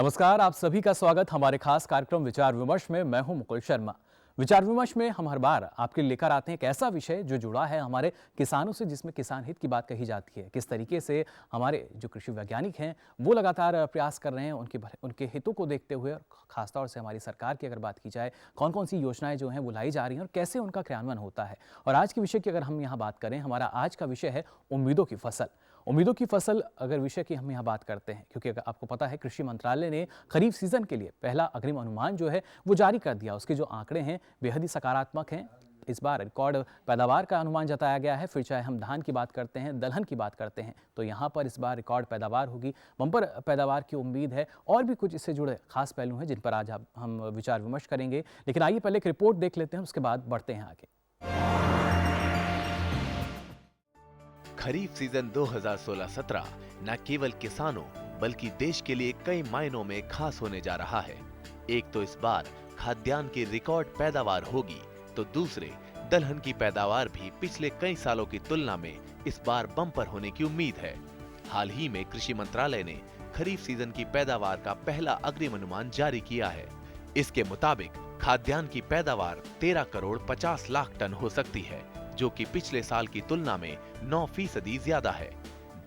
नमस्कार, आप सभी का स्वागत हमारे खास कार्यक्रम विचार विमर्श में। मैं हूं मुकुल शर्मा। विचार विमर्श में हम हर बार आपके लिए लेकर आते हैं एक ऐसा विषय जो जुड़ा है हमारे किसानों से, जिसमें किसान हित की बात कही जाती है। किस तरीके से हमारे जो कृषि वैज्ञानिक हैं वो लगातार प्रयास कर रहे हैं उनके हितों को देखते हुए, और खासतौर से हमारी सरकार की अगर बात की जाए, कौन कौन सी योजनाएं जो हैं वो लाई जा रही हैं और कैसे उनका क्रियान्वयन होता है। और आज के विषय की अगर हम यहाँ बात करें, हमारा आज का विषय है उम्मीदों की फसल। उम्मीदों की फसल अगर विषय की हम यहाँ बात करते हैं, क्योंकि अगर आपको पता है कृषि मंत्रालय ने खरीफ सीजन के लिए पहला अग्रिम अनुमान जो है वो जारी कर दिया। उसके जो आंकड़े हैं बेहद ही सकारात्मक हैं। इस बार रिकॉर्ड पैदावार का अनुमान जताया गया है। फिर चाहे हम धान की बात करते हैं, दलहन की बात करते हैं, तो यहाँ पर इस बार रिकॉर्ड पैदावार होगी, बम्पर पैदावार की उम्मीद है। और भी कुछ इससे जुड़े खास पहलू हैं जिन पर आज हम विचार विमर्श करेंगे। लेकिन आइए पहले एक रिपोर्ट देख लेते हैं, उसके बाद बढ़ते हैं आगे। खरीफ सीजन 2016-17 न केवल किसानों बल्कि देश के लिए कई मायनों में खास होने जा रहा है। एक तो इस बार खाद्यान्न की रिकॉर्ड पैदावार होगी, तो दूसरे दलहन की पैदावार भी पिछले कई सालों की तुलना में इस बार बम्पर होने की उम्मीद है। हाल ही में कृषि मंत्रालय ने खरीफ सीजन की पैदावार का पहला अग्रिम अनुमान जारी किया है। इसके मुताबिक खाद्यान्न की पैदावार 13 करोड़ 50 लाख टन हो सकती है, जो कि पिछले साल की तुलना में 9% ज्यादा है।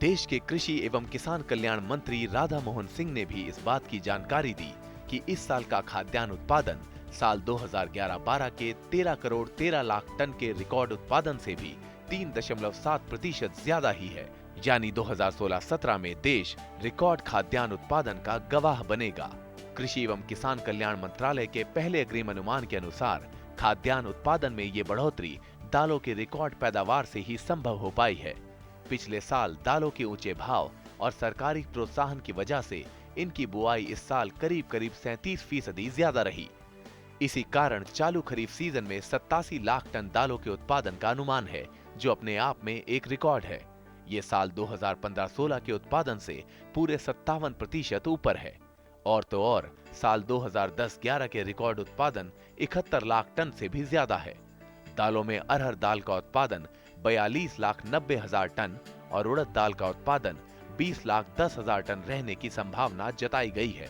देश के कृषि एवं किसान कल्याण मंत्री राधा मोहन सिंह ने भी इस बात की जानकारी दी कि इस साल का खाद्यान्न उत्पादन साल 2011-12 के 13 करोड़ 13 लाख टन के रिकॉर्ड उत्पादन से भी 3.7% ज्यादा ही है। यानी 2016-17 में देश रिकॉर्ड खाद्यान्न उत्पादन का गवाह बनेगा। कृषि एवं किसान कल्याण मंत्रालय के पहले अग्रिम अनुमान के अनुसार खाद्यान्न उत्पादन में ये बढ़ोतरी दालों के रिकॉर्ड पैदावार से ही संभव हो पाई है। पिछले साल दालों के ऊंचे भाव और सरकारी प्रोत्साहन की वजह से इनकी बुआई इस साल करीब 37% ज्यादा रही। इसी कारण चालू खरीफ सीजन में 87 लाख टन दालों के उत्पादन का अनुमान है, जो अपने आप में एक रिकॉर्ड है। ये साल 2015-16 के उत्पादन से पूरे 57% ऊपर है। और तो और साल 2010-11 के रिकॉर्ड उत्पादन 71 लाख टन से भी ज्यादा है। दालों में अरहर दाल का उत्पादन 42,90,000 टन और उड़द दाल का उत्पादन 20,10,000 टन रहने की संभावना जताई गई है।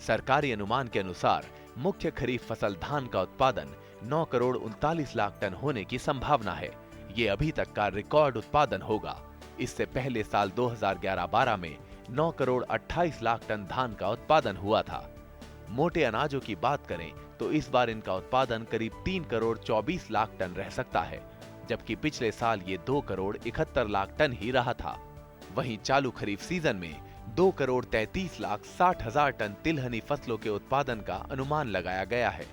सरकारी अनुमान के अनुसार मुख्य खरीफ फसल धान का उत्पादन 9 करोड़ 39 लाख टन होने की संभावना है। ये अभी तक का रिकॉर्ड उत्पादन होगा। इससे पहले साल 2011-12 में 9 करोड़ 28 लाख टन धान का उत्पादन हुआ था। मोटे अनाजों की बात करें तो इस बार इनका उत्पादन करीब 3 करोड़ 24 लाख टन रह सकता है, जबकि पिछले साल ये 2 करोड़ 71 लाख टन ही रहा था। वहीं चालू खरीफ सीजन में 2 करोड़ 33 लाख 60 हजार टन तिलहनी फसलों के उत्पादन का अनुमान लगाया गया है,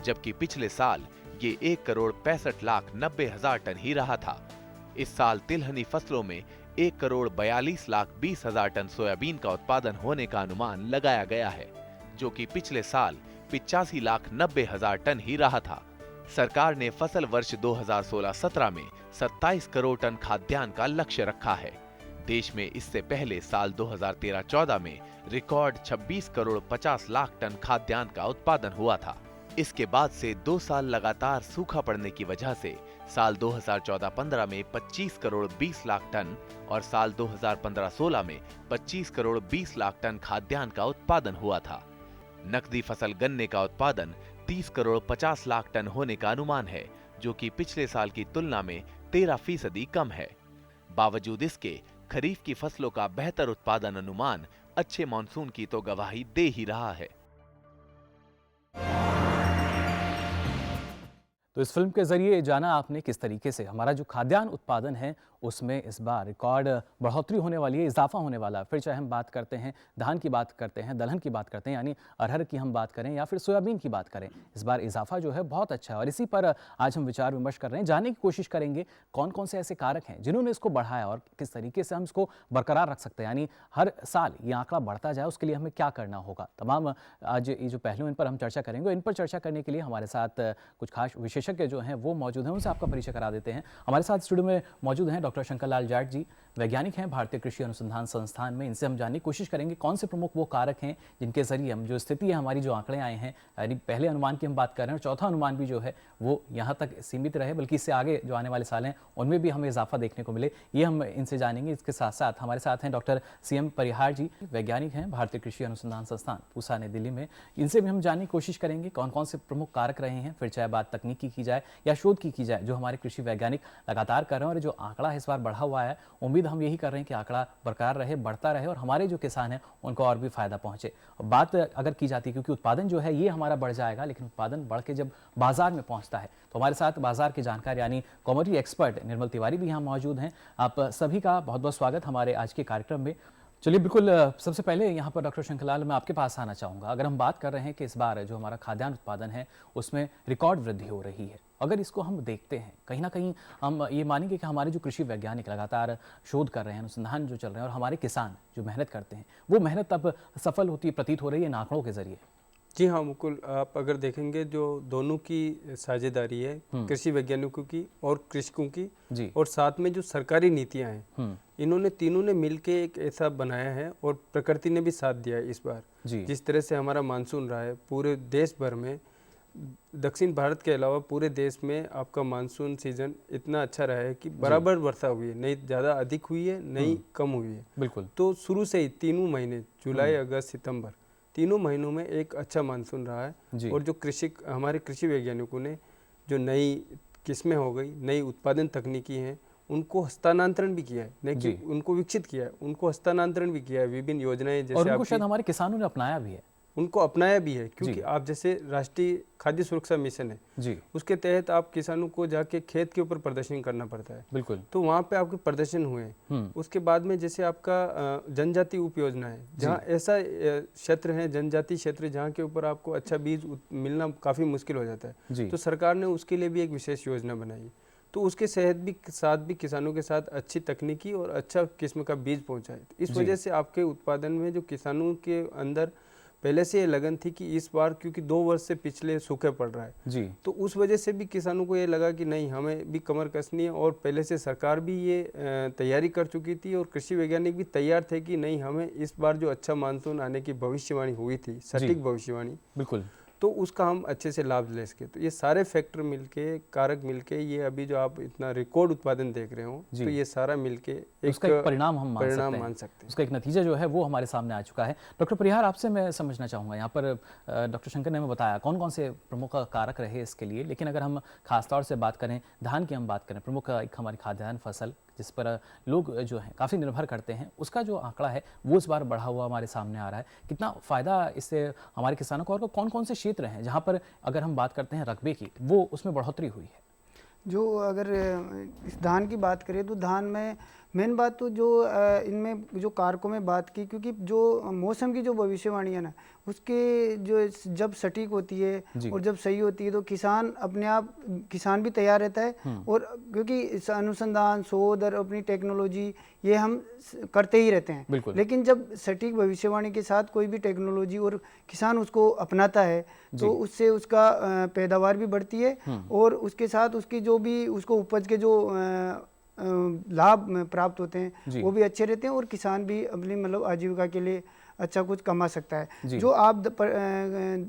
जबकि पिछले साल ये 1 करोड़ 65 लाख 90 हजार टन ही रहा था। इस साल तिलहनी फसलों में 1 करोड़ 42 लाख 20 हजार टन सोयाबीन का उत्पादन होने का अनुमान लगाया गया है, जो कि पिछले साल 85 लाख 90 हजार टन ही रहा था। सरकार ने फसल वर्ष 2016-17 में 27 करोड़ टन खाद्यान्न का लक्ष्य रखा है। देश में इससे पहले साल 2013-14 में रिकॉर्ड 26 करोड़ 50 लाख टन खाद्यान्न का उत्पादन हुआ था। इसके बाद से 2 साल लगातार सूखा पड़ने की वजह से साल 2014-15 में 25 करोड़ 20 लाख टन और साल 2015-16 में 25 करोड़ 20 लाख टन खाद्यान्न का उत्पादन हुआ था। नकदी फसल गन्ने का उत्पादन 30 करोड़ 50 लाख टन होने का अनुमान है, जो कि पिछले साल की तुलना में 13% कम है। बावजूद इसके खरीफ की फसलों का बेहतर उत्पादन अनुमान अच्छे मानसून की तो गवाही दे ही रहा है। तो इस फिल्म के जरिए जाना आपने किस तरीके से हमारा जो खाद्यान्न उत्पादन है उसमें इस बार रिकॉर्ड बढ़ोतरी होने वाली है, इजाफा होने वाला है। फिर चाहे हम बात करते हैं धान की बात करते हैं, दलहन की बात करते हैं, यानी अरहर की हम बात करें या फिर सोयाबीन की बात करें, इस बार इजाफा जो है बहुत अच्छा है। और इसी पर आज हम विचार विमर्श कर रहे हैं, जानने की कोशिश करेंगे कौन कौन से ऐसे कारक हैं जिन्होंने इसको बढ़ाया और किस तरीके से हम इसको बरकरार रख सकते हैं, यानी हर साल ये आंकड़ा बढ़ता जाए उसके लिए हमें क्या करना होगा। तमाम आज ये जो पहलू इन पर हम चर्चा करेंगे, इन पर चर्चा करने के लिए हमारे साथ कुछ खास विशेषज्ञ विशेषज्ञ जो हैं वो मौजूद हैं, उनसे आपका परिचय करा देते हैं। हमारे साथ स्टूडियो में मौजूद हैं डॉक्टर शंकर लाल जाट जी, वैज्ञानिक हैं भारतीय कृषि अनुसंधान संस्थान में। इनसे हम जानने की कोशिश करेंगे कौन से प्रमुख वो कारक हैं जिनके जरिए हम जो स्थिति है हमारी, जो आंकड़े आए हैं, यानी पहले अनुमान की हम बात कर रहे हैं और चौथा अनुमान भी जो है वो यहाँ तक सीमित रहे, बल्कि इससे आगे जो आने वाले साल हैं उनमें भी हमें इजाफा देखने को मिले, ये हम इनसे जानेंगे। इसके साथ साथ हमारे साथ हैं डॉक्टर CM परिहार जी, वैज्ञानिक हैं भारतीय कृषि अनुसंधान संस्थान पूसा नई दिल्ली में। इनसे भी हम जानने की कोशिश करेंगे कौन कौन से प्रमुख कारक रहे हैं, फिर चाहे बात तकनीकी की जाए या शोध की जाए, जो हमारे कृषि वैज्ञानिक लगातार कर रहे हैं। और जो आंकड़ा इस बार बढ़ा हुआ है, उम्मीद हम यही कर रहे हैं कि आंकड़ा बरकरार रहे, बढ़ता रहे और हमारे जो किसान हैं उनको और भी फायदा पहुंचे। बात अगर की जाती है, क्योंकि उत्पादन जो है ये हमारा बढ़ जाएगा, लेकिन उत्पादन बढ़ के जब बाजार में पहुंचता है तो हमारे साथ बाजार के जानकार यानी कॉमोडिटी एक्सपर्ट निर्मल तिवारी भी यहाँ मौजूद हैं। आप सभी का बहुत बहुत स्वागत हमारे आज के कार्यक्रम में। चलिए, बिल्कुल सबसे पहले यहाँ पर डॉक्टर शंकरलाल, मैं आपके पास आना चाहूँगा। अगर हम बात कर रहे हैं कि इस बार जो हमारा खाद्यान्न उत्पादन है उसमें रिकॉर्ड वृद्धि हो रही है, अगर इसको हम देखते हैं कहीं ना कहीं हम ये मानेंगे कि हमारे जो कृषि वैज्ञानिक लगातार शोध कर रहे हैं, अनुसंधान जो चल रहे हैं और हमारे किसान जो मेहनत करते हैं, वो मेहनत अब सफल होती प्रतीत हो रही है इन आंकड़ों के जरिए। जी हाँ, मुकुल, आप अगर देखेंगे जो दोनों की साझेदारी है, कृषि वैज्ञानिकों की और कृषकों की जी, और साथ में जो सरकारी नीतियां हैं, इन्होंने तीनों ने मिलके एक ऐसा बनाया है और प्रकृति ने भी साथ दिया है इस बार। जी, जिस तरह से हमारा मानसून रहा है पूरे देश भर में, दक्षिण भारत के अलावा पूरे देश में आपका मानसून सीजन इतना अच्छा रहा है कि बराबर वर्षा हुई है, नहीं ज़्यादा अधिक हुई है, नहीं कम हुई है। बिल्कुल। तो शुरू से ही तीनों महीने, जुलाई, अगस्त, सितंबर, तीनों महीनों में एक अच्छा मानसून रहा है। और जो हमारे कृषि वैज्ञानिकों ने जो नई किस्में हो गई, नई उत्पादन तकनीकी हैं, उनको हस्तांतरण भी किया है, नहीं कि उनको विकसित किया है, उनको हस्तांतरण भी किया है। विभिन्न योजनाएं जैसे और उनको शायद हमारे किसानों ने अपनाया भी है, उनको अपनाया भी है, क्योंकि आप जैसे राष्ट्रीय खाद्य सुरक्षा मिशन है जी, उसके तहत आप किसानों को जाके खेत के ऊपर प्रदर्शन करना पड़ता है। बिल्कुल। तो वहाँ पे आपके प्रदर्शन हुए। उसके बाद में जैसे आपका जनजाति उप योजना है, जहाँ ऐसा क्षेत्र है, जनजाति क्षेत्र, जहाँ के ऊपर आपको अच्छा बीज मिलना काफ़ी मुश्किल हो जाता है, तो सरकार ने उसके लिए भी एक विशेष योजना बनाई। तो उसके साथ भी किसानों के साथ अच्छी तकनीकी और अच्छा किस्म का बीज पहुँचाए। इस वजह से आपके उत्पादन में जो किसानों के अंदर पहले से ये लगन थी कि इस बार क्योंकि 2 वर्ष से पिछले सूखे पड़ रहा है जी, तो उस वजह से भी किसानों को ये लगा कि नहीं, हमें भी कमर कसनी है। और पहले से सरकार भी ये तैयारी कर चुकी थी और कृषि वैज्ञानिक भी तैयार थे कि नहीं, हमें इस बार जो अच्छा मानसून आने की भविष्यवाणी हुई थी, सटीक भविष्यवाणी, बिल्कुल, तो उसका हम अच्छे से लाभ ले सके। तो ये सारे फैक्टर मिलके, कारक मिलके, ये अभी जो आप इतना रिकॉर्ड उत्पादन देख रहे हो, तो ये सारा मिलके उसका एक परिणाम हम मान सकते हैं। उसका एक नतीजा जो है वो हमारे सामने आ चुका है। डॉक्टर परिहार, आपसे मैं समझना चाहूँगा, यहाँ पर डॉक्टर शंकर ने हमें बताया कौन कौन से प्रमुख कारक रहे इसके लिए, लेकिन अगर हम खासतौर से बात करें, धान की हम बात करें, प्रमुख एक हमारी खाद्यान्न फसल जिस पर लोग जो हैं काफ़ी निर्भर करते हैं, उसका जो आंकड़ा है वो इस बार बढ़ा हुआ हमारे सामने आ रहा है। कितना फ़ायदा इससे हमारे किसानों को, और कौन कौन से क्षेत्र हैं जहाँ पर अगर हम बात करते हैं रकबे की, वो उसमें बढ़ोतरी हुई है? जो अगर इस धान की बात करें तो धान में मेन बात तो जो इनमें जो कारकों में बात की, क्योंकि जो मौसम की जो भविष्यवाणी है ना, उसके जो जब सटीक होती है और जब सही होती है तो किसान अपने आप, किसान भी तैयार रहता है। और क्योंकि अनुसंधान, शोध और अपनी टेक्नोलॉजी ये हम करते ही रहते हैं, लेकिन जब सटीक भविष्यवाणी के साथ कोई भी टेक्नोलॉजी और किसान उसको अपनाता है तो उससे उसका पैदावार भी बढ़ती है और उसके साथ उसकी जो भी उसको उपज के जो लाभ प्राप्त होते हैं वो भी अच्छे रहते हैं और किसान भी अपनी मतलब आजीविका के लिए अच्छा कुछ कमा सकता है। जो आप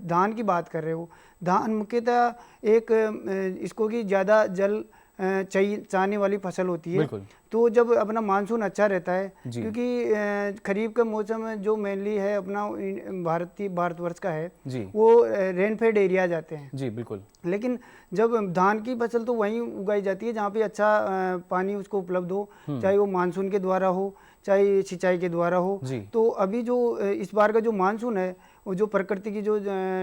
धान की बात कर रहे हो, धान मुख्यतः एक इसको कि ज़्यादा जल चाहने वाली फसल होती है। तो जब अपना मानसून अच्छा रहता है, क्योंकि खरीफ का मौसम जो मेनली है अपना भारतवर्ष का है, वो रेनफेड एरिया जाते हैं। जी बिल्कुल। लेकिन जब धान की फसल तो वहीं उगाई जाती है जहाँ पे अच्छा पानी उसको उपलब्ध हो, चाहे वो मानसून के द्वारा हो चाहे सिंचाई के द्वारा हो। तो अभी जो इस बार का जो मानसून है, वो जो प्रकृति की जो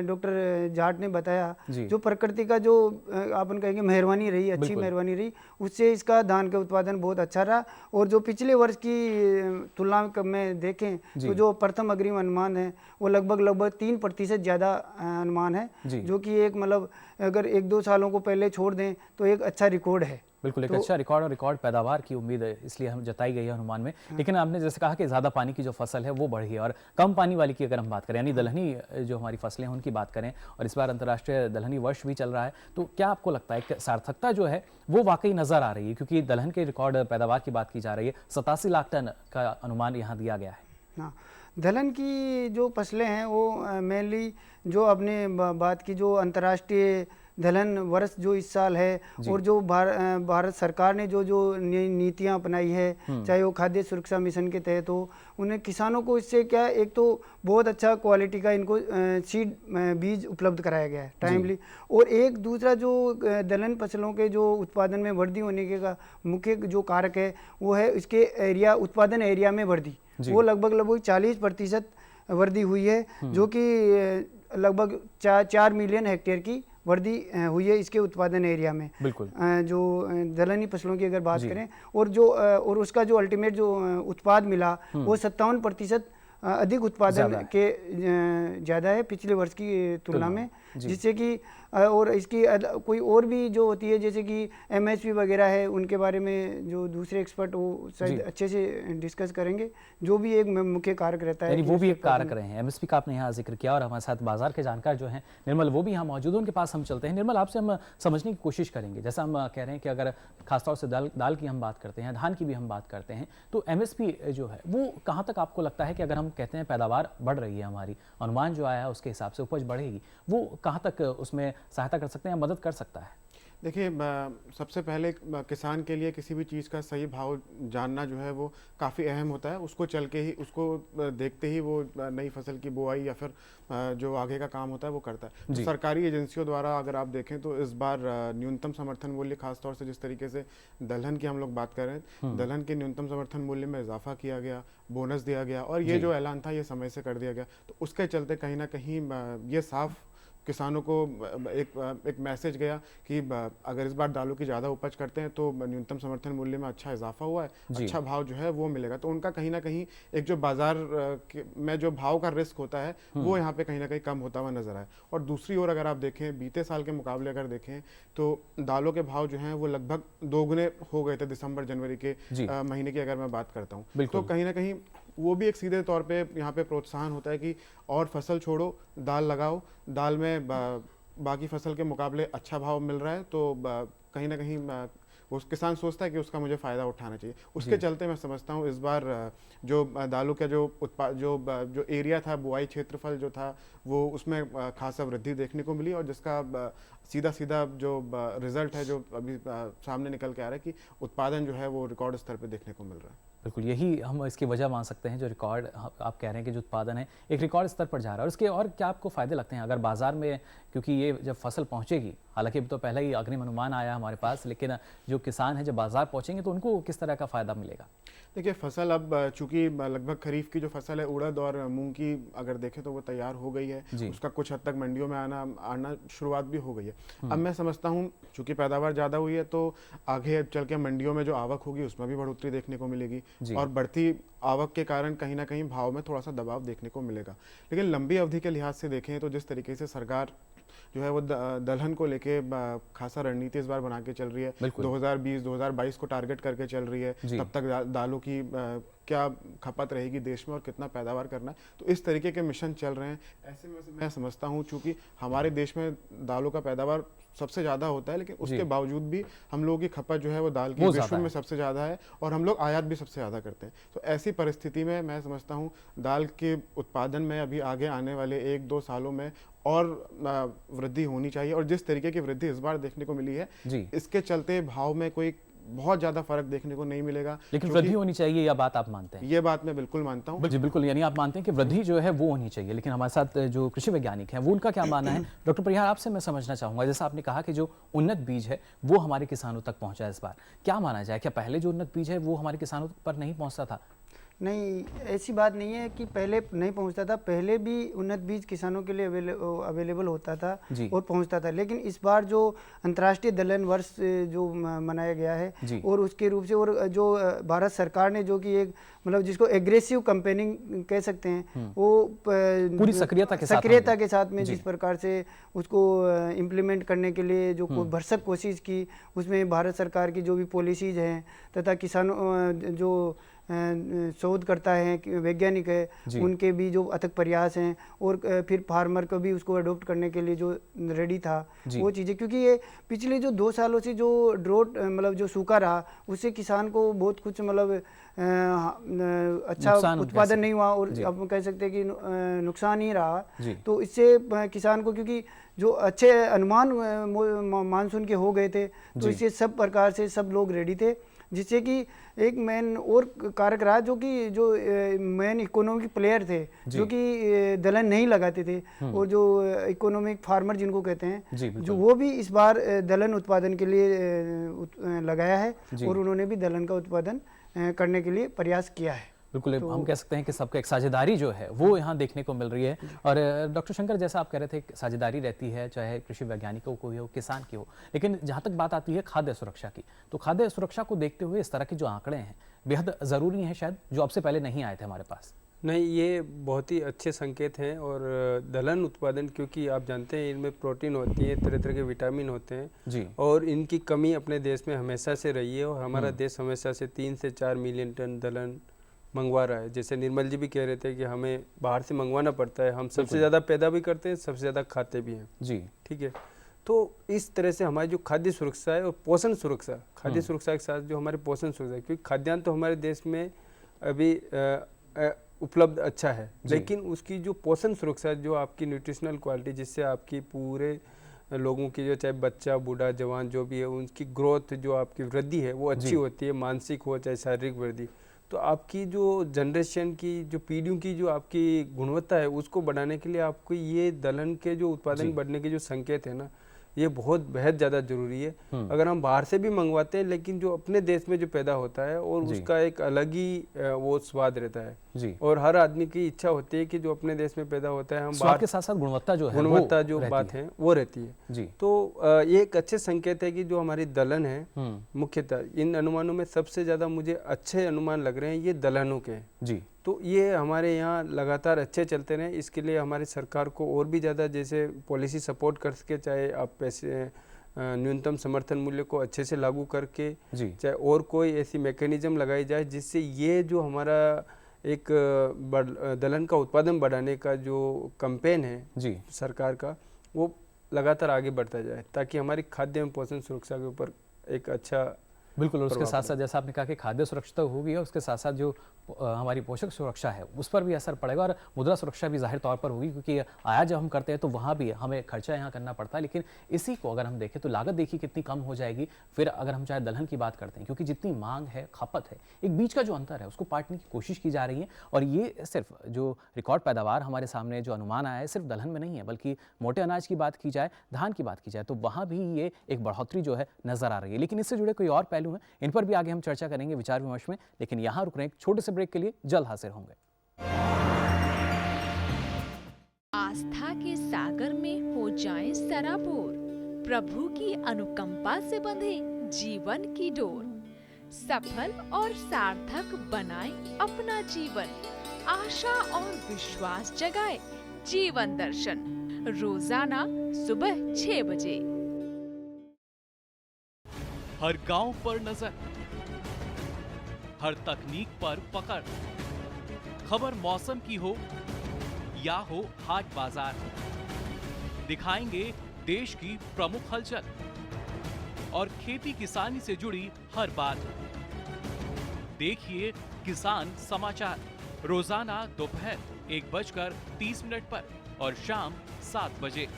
डॉक्टर जाट ने बताया, जो प्रकृति का जो अपन कहेंगे मेहरबानी रही, अच्छी मेहरबानी रही, उससे इसका धान का उत्पादन बहुत अच्छा रहा। और जो पिछले वर्ष की तुलना में देखें तो जो प्रथम अग्रिम अनुमान है वो लगभग 3% ज़्यादा अनुमान है, जो कि एक मतलब अगर 1-2 सालों को पहले छोड़ दें तो एक अच्छा रिकॉर्ड है। बिल्कुल एक अच्छा रिकॉर्ड और रिकॉर्ड पैदावार की उम्मीद है, इसलिए हम जताई गई है अनुमान में। लेकिन आपने जैसे कहा कि ज़्यादा पानी की जो फसल है वो बढ़ी है और कम पानी वाली की अगर हम बात करें, यानी दलहनी जो हमारी फसलें हैं उनकी बात करें, और इस बार अंतर्राष्ट्रीय दलहनी वर्ष भी चल रहा है, तो क्या आपको लगता है कि सार्थकता जो है वो वाकई नज़र आ रही है? क्योंकि दलहन के रिकॉर्ड पैदावार की बात की जा रही है, 87 लाख टन का अनुमान यहाँ दिया गया है। हाँ, दलहन की जो फसलें हैं वो मेनली जो आपने बात की, जो अंतर्राष्ट्रीय दलहन वर्ष जो इस साल है और जो भारत सरकार ने जो जो नीतियां अपनाई है, चाहे वो खाद्य सुरक्षा मिशन के तहत हो, उन्हें किसानों को इससे क्या, एक तो बहुत अच्छा क्वालिटी का इनको सीड बीज उपलब्ध कराया गया है टाइमली, और एक दूसरा जो दलहन फसलों के जो उत्पादन में वृद्धि होने के का मुख्य जो कारक है वो है इसके एरिया, उत्पादन एरिया में वृद्धि। वो लगभग 40% वृद्धि हुई है, जो कि लगभग 4 मिलियन हेक्टेयर की वृद्धि हुई है इसके उत्पादन एरिया में। बिल्कुल जो दलहनी फसलों की अगर बात करें, और उसका जो अल्टीमेट जो उत्पाद मिला वो 57% अधिक उत्पादन के ज़्यादा है पिछले वर्ष की तुलना में, जिससे कि और इसकी कोई और भी जो होती है जैसे कि एमएसपी वगैरह है, उनके बारे में जो दूसरे एक्सपर्ट वो शायद अच्छे से डिस्कस करेंगे, जो भी एक मुख्य कारक रहता है। वो भी एक कारक रहे हैं। एमएसपी का आपने यहाँ जिक्र किया और हमारे साथ बाजार के जानकार जो हैं निर्मल, वो भी यहाँ मौजूद हैं, उनके पास हम चलते हैं। निर्मल, आपसे हम समझने की कोशिश करेंगे, जैसा हम कह रहे हैं कि अगर खासतौर से दाल की हम बात करते हैं, धान की भी हम बात करते हैं, तो एमएसपी जो है वो कहाँ तक आपको लगता है कि अगर हम कहते हैं पैदावार बढ़ रही है, हमारी अनुमान जो आया है उसके हिसाब से उपज बढ़ेगी, वो कहाँ तक उसमें सहायता कर सकते हैं या मदद कर सकता है? देखिए, सबसे पहले किसान के लिए किसी भी चीज़ का सही भाव जानना जो है वो काफ़ी अहम होता है। उसको चल के ही, उसको देखते ही वो नई फसल की बुआई या फिर जो आगे का काम होता है वो करता है। तो सरकारी एजेंसियों द्वारा अगर आप देखें तो इस बार न्यूनतम समर्थन मूल्य, खासतौर से जिस तरीके से दलहन की हम लोग बात कर रहे हैं, दलहन के न्यूनतम समर्थन मूल्य में इजाफा किया गया, बोनस दिया गया, और ये जो ऐलान था ये समय से कर दिया गया। तो उसके चलते कहीं ना कहीं ये साफ किसानों को एक मैसेज गया कि अगर इस बार दालों की ज़्यादा उपज करते हैं तो न्यूनतम समर्थन मूल्य में अच्छा इजाफा हुआ है, अच्छा भाव जो है वो मिलेगा। तो उनका कहीं ना कहीं एक जो बाजार में जो भाव का रिस्क होता है वो यहाँ पे कहीं ना कहीं कम होता हुआ नजर आए। और दूसरी ओर अगर आप देखें, बीते साल के मुकाबले अगर देखें तो दालों के भाव जो हैं वो लगभग दोगुने हो गए थे दिसंबर जनवरी के महीने की अगर मैं बात करता हूँ। तो कहीं ना कहीं वो भी एक सीधे तौर पे यहाँ पे प्रोत्साहन होता है कि और फसल छोड़ो, दाल लगाओ, दाल में बाकी फसल के मुकाबले अच्छा भाव मिल रहा है, तो कहीं ना कहीं वो किसान सोचता है कि उसका मुझे फ़ायदा उठाना चाहिए। उसके चलते मैं समझता हूँ इस बार जो दालों का जो जो एरिया था, बुआई क्षेत्रफल जो था, वो उसमें खासा वृद्धि देखने को मिली, और जिसका सीधा जो रिजल्ट है जो अभी सामने निकल के आ रहा है कि उत्पादन जो है वो रिकॉर्ड स्तर पे देखने को मिल रहा है। बिल्कुल, यही हम इसकी वजह मान सकते हैं, जो रिकॉर्ड आप कह रहे हैं कि जो उत्पादन है एक रिकॉर्ड स्तर पर जा रहा है। और इसके और क्या आपको फ़ायदे लगते हैं अगर बाज़ार में, क्योंकि ये जब फसल पहुंचेगी, हालांकि तो पहले ही अग्रिम अनुमान आया हमारे पास, लेकिन जो किसान हैं जब बाज़ार पहुंचेंगे तो उनको किस तरह का फ़ायदा मिलेगा? देखिए, फसल अब चूंकि लगभग खरीफ की जो फसल है, उड़द और मूंग की अगर देखें तो वो तैयार हो गई है, उसका कुछ हद तक मंडियों में आना शुरुआत भी हो गई है। अब मैं समझता हूँ चूंकि पैदावार ज़्यादा हुई है तो आगे चल के मंडियों में जो आवक होगी उसमें भी बढ़ोतरी देखने को मिलेगी, और बढ़ती आवक के कारण कहीं ना कहीं भाव में थोड़ा सा दबाव देखने को मिलेगा। लेकिन लंबी अवधि के लिहाज से देखें तो जिस तरीके से सरकार जो है वो दलहन को लेके खासा रणनीति इस बार बना के चल रही है, 2020-2022 को टारगेट करके चल रही है, तब तक दालों की क्या खपत रहेगी देश में और कितना पैदावार करना है, तो इस तरीके के मिशन चल रहे हैं। ऐसे में मैं समझता हूँ चूँकि हमारे देश में दालों का पैदावार सबसे ज़्यादा होता है, लेकिन उसके बावजूद भी हम लोगों की खपत जो है वो दाल की विश्व में सबसे ज़्यादा है, और हम लोग आयात भी सबसे ज़्यादा करते हैं। तो ऐसी परिस्थिति में मैं समझता हूँ दाल के उत्पादन में अभी आगे आने वाले 1-2 सालों में और वृद्धि होनी चाहिए, और जिस तरीके की वृद्धि इस बार देखने को मिली है इसके चलते भाव में कोई बहुत ज्यादा फर्क देखने को नहीं मिलेगा। लेकिन वृद्धि होनी चाहिए, यह बात आप मानते हैं? ये बात मैं बिल्कुल मानता हूँ। जी बिल्कुल, यानी आप मानते हैं कि वृद्धि जो है वो होनी चाहिए। लेकिन हमारे साथ जो कृषि वैज्ञानिक हैं वो उनका क्या मानना है? डॉक्टर परिहार, आपसे मैं समझना चाहूँगा, जैसा आपने कहा कि जो उन्नत बीज है वो हमारे किसानों तक पहुँचा है इस बार, क्या माना जाए, क्या पहले जो उन्नत बीज है वो हमारे किसानों पर नहीं पहुँचता था? नहीं, ऐसी बात नहीं है कि पहले नहीं पहुंचता था, पहले भी उन्नत बीज किसानों के लिए अवेलेबल होता था और पहुंचता था, लेकिन इस बार जो अंतर्राष्ट्रीय दलहन वर्ष जो मनाया गया है और उसके रूप से और जो भारत सरकार ने जो कि एक मतलब जिसको एग्रेसिव कैंपेनिंग कह सकते हैं, वो पूरी सक्रियता के साथ में जिस प्रकार से उसको इम्प्लीमेंट करने के लिए जो भरसक कोशिश की, उसमें भारत सरकार की जो भी पॉलिसीज हैं तथा किसानों जो शोध करता है, वैज्ञानिक है, उनके भी जो अथक प्रयास हैं और फिर फार्मर को भी उसको अडोप्ट करने के लिए जो रेडी था वो चीज़ें, क्योंकि ये पिछले जो 2 सालों से जो ड्रोट मतलब जो सूखा रहा उससे किसान को बहुत कुछ मतलब अच्छा उत्पादन नहीं हुआ और आप कह सकते हैं कि नुकसान ही रहा। तो इससे किसान को, क्योंकि जो अच्छे अनुमान मानसून के हो गए थे, तो इससे सब प्रकार से सब लोग रेडी थे, जिससे कि एक मेन और कारक रहा जो कि जो मेन इकोनॉमिक प्लेयर थे जो कि दलहन नहीं लगाते थे और जो इकोनॉमिक फार्मर जिनको कहते हैं, जो वो भी इस बार दलहन उत्पादन के लिए लगाया है और उन्होंने भी दलहन का उत्पादन करने के लिए प्रयास किया है। बिल्कुल, तो हम कह सकते हैं कि सबका एक साझेदारी जो है वो यहाँ देखने को मिल रही है। और डॉक्टर शंकर, जैसा आप कह रहे थे, साझेदारी रहती है, चाहे कृषि वैज्ञानिकों को हो, किसान की हो, लेकिन जहाँ तक बात आती है खाद्य सुरक्षा की, तो खाद्य सुरक्षा को देखते हुए इस तरह के जो आंकड़े हैं बेहद ज़रूरी हैं, शायद जो अब से पहले नहीं आए थे हमारे पास। नहीं, ये बहुत ही अच्छे संकेत हैं। और दलहन उत्पादन, क्योंकि आप जानते हैं इनमें प्रोटीन होती है, तरह तरह के विटामिन होते हैं जी, और इनकी कमी अपने देश में हमेशा से रही है और हमारा देश हमेशा से 3 से 4 मिलियन टन दलहन मंगवा रहा है। जैसे निर्मल जी भी कह रहे थे कि हमें बाहर से मंगवाना पड़ता है, हम सबसे ज़्यादा पैदा भी करते हैं, सबसे ज़्यादा खाते भी हैं जी, ठीक है। तो इस तरह से हमारी जो खाद्य सुरक्षा है और पोषण सुरक्षा, खाद्य सुरक्षा के साथ जो हमारी पोषण सुरक्षा है, क्योंकि खाद्यान्न तो हमारे देश में अभी उपलब्ध अच्छा है, लेकिन उसकी जो पोषण सुरक्षा, जो आपकी न्यूट्रिशनल क्वालिटी, जिससे आपकी पूरे लोगों की जो चाहे बच्चा बूढ़ा जवान जो भी है उनकी ग्रोथ, जो आपकी वृद्धि है वो अच्छी होती है, मानसिक हो चाहे शारीरिक वृद्धि, तो आपकी जो जनरेशन की जो पीढ़ियों की जो आपकी गुणवत्ता है उसको बढ़ाने के लिए आपको ये दलहन के जो उत्पादन बढ़ने के जो संकेत है ना, ये बहुत बेहद ज़्यादा जरूरी है। अगर हम बाहर से भी मंगवाते हैं, लेकिन जो अपने देश में जो पैदा होता है और उसका एक अलग ही वो स्वाद रहता है जी, और हर आदमी की इच्छा होती है कि जो अपने देश में पैदा होता है, हम स्वाद के साथ साथ गुणवत्ता जो बात है वो रहती है जी। तो ये एक अच्छे संकेत है कि जो हमारी दलहन है, मुख्यतः इन अनुमानों में सबसे ज्यादा मुझे अच्छे अनुमान लग रहे हैं ये दलहनों के जी। तो ये हमारे यहाँ लगातार अच्छे चलते रहे, इसके लिए हमारी सरकार को और भी ज़्यादा जैसे पॉलिसी सपोर्ट कर सके, चाहे आप पैसे न्यूनतम समर्थन मूल्य को अच्छे से लागू करके, चाहे और कोई ऐसी मैकेनिज्म लगाई जाए जिससे ये जो हमारा एक दलहन का उत्पादन बढ़ाने का जो कैंपेन है जी सरकार का, वो लगातार आगे बढ़ता जाए, ताकि हमारी खाद्य एवं पोषण सुरक्षा के ऊपर एक अच्छा बिल्कुल। और उसके साथ साथ जैसा आपने कहा कि खाद्य सुरक्षा तो होगी, उसके साथ साथ जो हमारी पोषक सुरक्षा है उस पर भी असर पड़ेगा और मुद्रा सुरक्षा भी जाहिर तौर पर होगी, क्योंकि आयात जब हम करते हैं तो वहाँ भी हमें खर्चा यहाँ करना पड़ता है, लेकिन इसी को अगर हम देखें तो लागत देखिए कितनी कम हो जाएगी। फिर अगर हम चाहे दलहन की बात करते हैं, क्योंकि जितनी मांग है, खपत है, एक बीच का जो अंतर है उसको पाटने की कोशिश की जा रही है। और ये सिर्फ जो रिकॉर्ड पैदावार हमारे सामने जो अनुमान आया है सिर्फ दलहन में नहीं है, बल्कि मोटे अनाज की बात की जाए, धान की बात की जाए, तो वहाँ भी ये एक बढ़ोतरी जो है नजर आ रही है। लेकिन इससे जुड़े कोई और पहलू हैं, इन पर भी आगे हम चर्चा करेंगे विचार विमर्श में, लेकिन यहाँ रुक रहे हैं एक छोटे से ब्रेक के लिए, जल्द हाजिर होंगे। आस्था के सागर में हो जाएं सराबोर, प्रभु की अनुकंपा से बंधे जीवन की डोर, सफल और सार्थक बनाएं अपना जीवन, आशा और विश्वास जगाए जीवन दर्शन, रोजाना सुबह 6 बजे। हर गांव पर नजर, हर तकनीक पर पकड़, खबर मौसम की हो या हो हाट बाजार, दिखाएंगे देश की प्रमुख हलचल और खेती किसानी से जुड़ी हर बात। देखिए किसान समाचार रोजाना दोपहर 1:30 पर और शाम 7 बजे।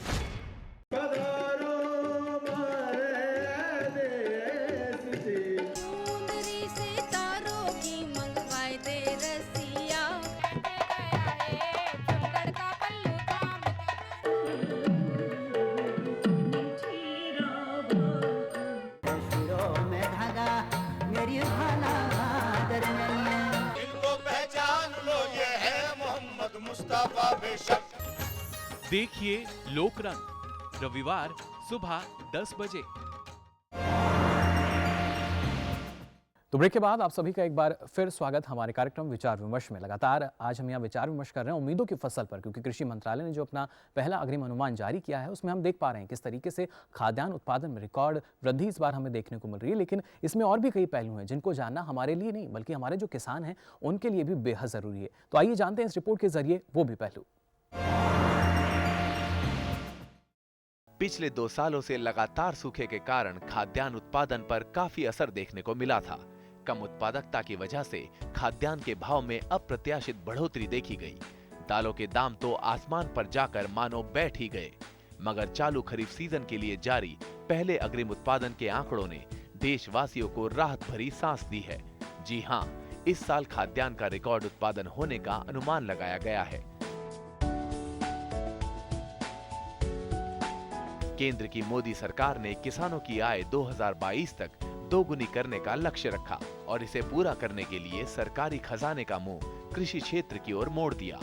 इनको पहचान देखिए लोकरंग रविवार सुबह 10 बजे। तो ब्रेक के बाद आप सभी का एक बार फिर स्वागत हमारे कार्यक्रम विचार विमर्श में। लगातार आज हम यहाँ विचार विमर्श कर रहे हैं उम्मीदों की फसल पर, क्योंकि कृषि मंत्रालय ने जो अपना पहला अग्रिम अनुमान जारी किया है उसमें हम देख पा रहे हैं किस तरीके से खाद्यान्न उत्पादन में रिकॉर्ड वृद्धि इस बार हमें देखने को मिल रही है। लेकिन इसमें और भी कई पहलू हैं जिनको जानना हमारे लिए नहीं बल्कि हमारे जो किसान हैं उनके लिए भी बेहद जरूरी है। तो आइए जानते हैं इस रिपोर्ट के जरिए वो भी पहलू। पिछले 2 सालों से लगातार सूखे के कारण खाद्यान्न उत्पादन पर काफी असर देखने को मिला था। कम उत्पादकता की वजह से खाद्यान्न के भाव में अप्रत्याशित बढ़ोतरी देखी गई। दालों के दाम तो आसमान पर जाकर मानो बैठ ही गए। मगर चालू खरीफ सीजन के लिए जारी पहले अग्रिम उत्पादन के आंकड़ों ने देशवासियों को राहत भरी सांस दी है। जी हां, इस साल खाद्यान्न का रिकॉर्ड उत्पादन होने का अनुमान लगाया गया है। केंद्र की मोदी सरकार ने किसानों की आय 2022 तक दोगुनी करने का लक्ष्य रखा और इसे पूरा करने के लिए सरकारी खजाने का मुंह कृषि क्षेत्र की ओर मोड़ दिया।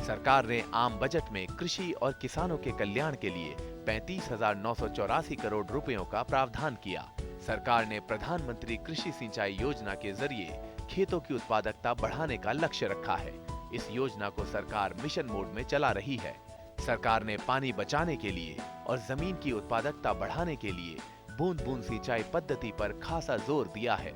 सरकार ने आम बजट में कृषि और किसानों के कल्याण के लिए 35,984 करोड़ रुपयों का प्रावधान किया। सरकार ने प्रधानमंत्री कृषि सिंचाई योजना के जरिए खेतों की उत्पादकता बढ़ाने का लक्ष्य रखा है। इस योजना को सरकार मिशन मोड में चला रही है। सरकार ने पानी बचाने के लिए और जमीन की उत्पादकता बढ़ाने के लिए बूंद बूंद सिंचाई पद्धति पर खासा जोर दिया है।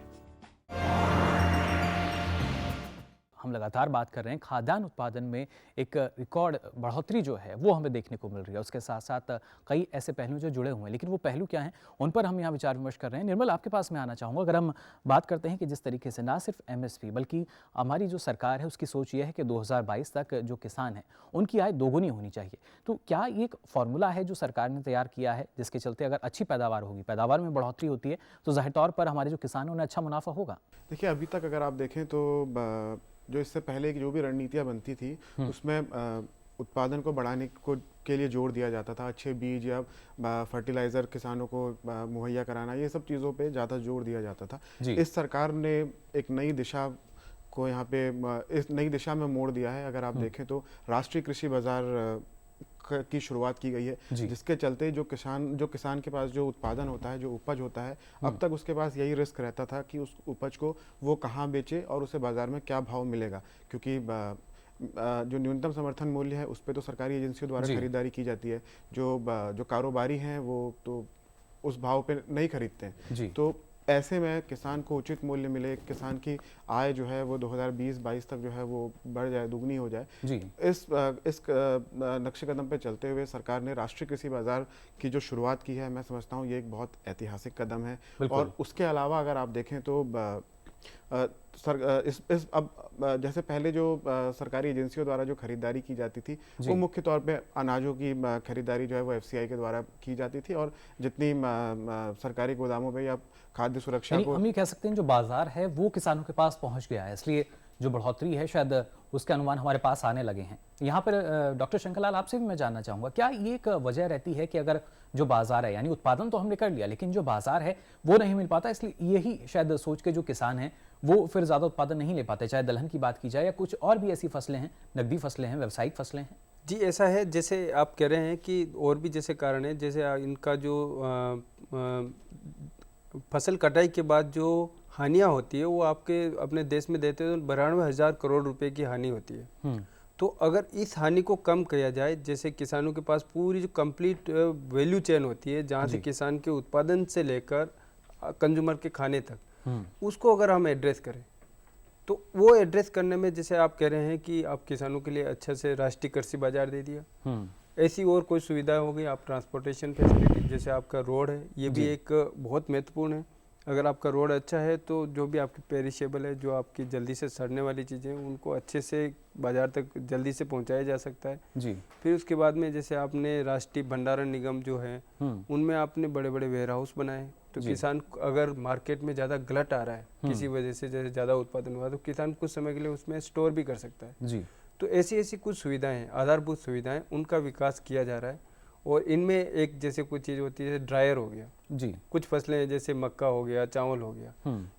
हम लगातार बात कर रहे हैं खाद्यान्न उत्पादन में एक रिकॉर्ड बढ़ोतरी जो है वो हमें देखने को मिल रही है। उसके साथ साथ कई ऐसे पहलू जो जुड़े हुए हैं, लेकिन वो पहलू क्या हैं उन पर हम यहाँ विचार विमर्श कर रहे हैं। निर्मल, आपके पास मैं आना चाहूँगा। अगर हम बात करते हैं कि जिस तरीके से ना सिर्फ एमएसपी बल्कि हमारी जो सरकार है उसकी सोच ये है कि 2022 तक जो किसान हैं उनकी आय दोगुनी होनी चाहिए, तो क्या ये एक फॉर्मूला है जो सरकार ने तैयार किया है जिसके चलते अगर अच्छी पैदावार होगी, पैदावार में बढ़ोतरी होती है तो जाहिर तौर पर हमारे जो किसान हैं उन्हें अच्छा मुनाफा होगा? देखिए, अभी तक अगर आप देखें तो जो इससे पहले की जो भी रणनीतियाँ बनती थी उसमें उत्पादन को बढ़ाने के लिए जोर दिया जाता था। अच्छे बीज या फर्टिलाइज़र किसानों को मुहैया कराना, ये सब चीज़ों पे ज़्यादा जोर दिया जाता था। इस सरकार ने एक नई दिशा को यहाँ पे इस नई दिशा में मोड़ दिया है। अगर आप देखें तो राष्ट्रीय कृषि बाजार की शुरुआत की गई है, जिसके चलते जो किसान के पास जो उत्पादन होता है, जो उपज होता है, अब तक उसके पास यही रिस्क रहता था कि उस उपज को वो कहाँ बेचे और उसे बाजार में क्या भाव मिलेगा, क्योंकि जो न्यूनतम समर्थन मूल्य है उस पर तो सरकारी एजेंसियों द्वारा खरीदारी की जाती है। जो कारोबारी हैं वो तो उस भाव पे नहीं खरीदते हैं। तो ऐसे में किसान को उचित मूल्य मिले, किसान की आय जो है वो 2020-22 तक जो है वो बढ़ जाए, दुगनी हो जाए। इस नक्शे कदम पे चलते हुए सरकार ने राष्ट्रीय कृषि बाजार की जो शुरुआत की है, मैं समझता हूँ ये एक बहुत ऐतिहासिक कदम है। और उसके अलावा अगर आप देखें तो अब जैसे पहले जो सरकारी एजेंसियों द्वारा जो खरीदारी की जाती थी वो मुख्य तौर पे अनाजों की खरीदारी जो है वो एफसीआई के द्वारा की जाती थी, और जितनी सरकारी गोदामों पे या खाद्य सुरक्षा को, हम ये कह सकते हैं जो बाजार है वो किसानों के पास पहुंच गया है, इसलिए जो बढ़ोतरी है शायद उसके अनुमान हमारे पास आने लगे हैं। यहाँ पर डॉक्टर शंकरलाल, आपसे भी मैं जानना चाहूँगा, क्या ये एक वजह रहती है कि अगर जो बाजार है, यानी उत्पादन तो हमने कर लिया लेकिन जो बाजार है वो नहीं मिल पाता, इसलिए यही शायद सोच के जो किसान हैं वो फिर ज़्यादा उत्पादन नहीं ले पाते, चाहे दलहन की बात की जाए या कुछ और भी ऐसी फसलें हैं, नकदी फसलें हैं, व्यावसायिक फसलें हैं? जी, ऐसा है। जैसे आप कह रहे हैं कि और भी जैसे कारण है, जैसे इनका जो फसल कटाई के बाद जो हानियाँ होती है वो आपके अपने देश में देते हैं 92,000 करोड़ रुपए की हानि होती है। तो अगर इस हानि को कम किया जाए, जैसे किसानों के पास पूरी जो कंप्लीट वैल्यू चेन होती है, जहाँ से किसान के उत्पादन से लेकर कंज्यूमर के खाने तक, उसको अगर हम एड्रेस करें तो वो एड्रेस करने में, जैसे आप कह रहे हैं कि आप किसानों के लिए अच्छा से राष्ट्रीय कृषि बाजार दे दिया, ऐसी और कोई सुविधा हो गई, आप ट्रांसपोर्टेशन फैसिलिटी, जैसे आपका रोड है, ये भी एक बहुत महत्वपूर्ण है। अगर आपका रोड अच्छा है तो जो भी आपकी पेरिशेबल है, जो आपकी जल्दी से सड़ने वाली चीज़ें, उनको अच्छे से बाजार तक जल्दी से पहुंचाया जा सकता है। जी। फिर उसके बाद में जैसे आपने राष्ट्रीय भंडारण निगम जो है उनमें आपने बड़े बड़े वेयर हाउस बनाए, तो किसान अगर मार्केट में ज़्यादा गलत आ रहा है किसी वजह से, जैसे ज़्यादा उत्पादन हुआ, तो किसान कुछ समय के लिए उसमें स्टोर भी कर सकता है। जी। तो ऐसी कुछ सुविधाएं, आधारभूत सुविधाएं, उनका विकास किया जा रहा है। और इनमें एक जैसे कुछ चीज़ होती है, ड्रायर हो गया जी, कुछ फसलें जैसे मक्का हो गया, चावल हो गया,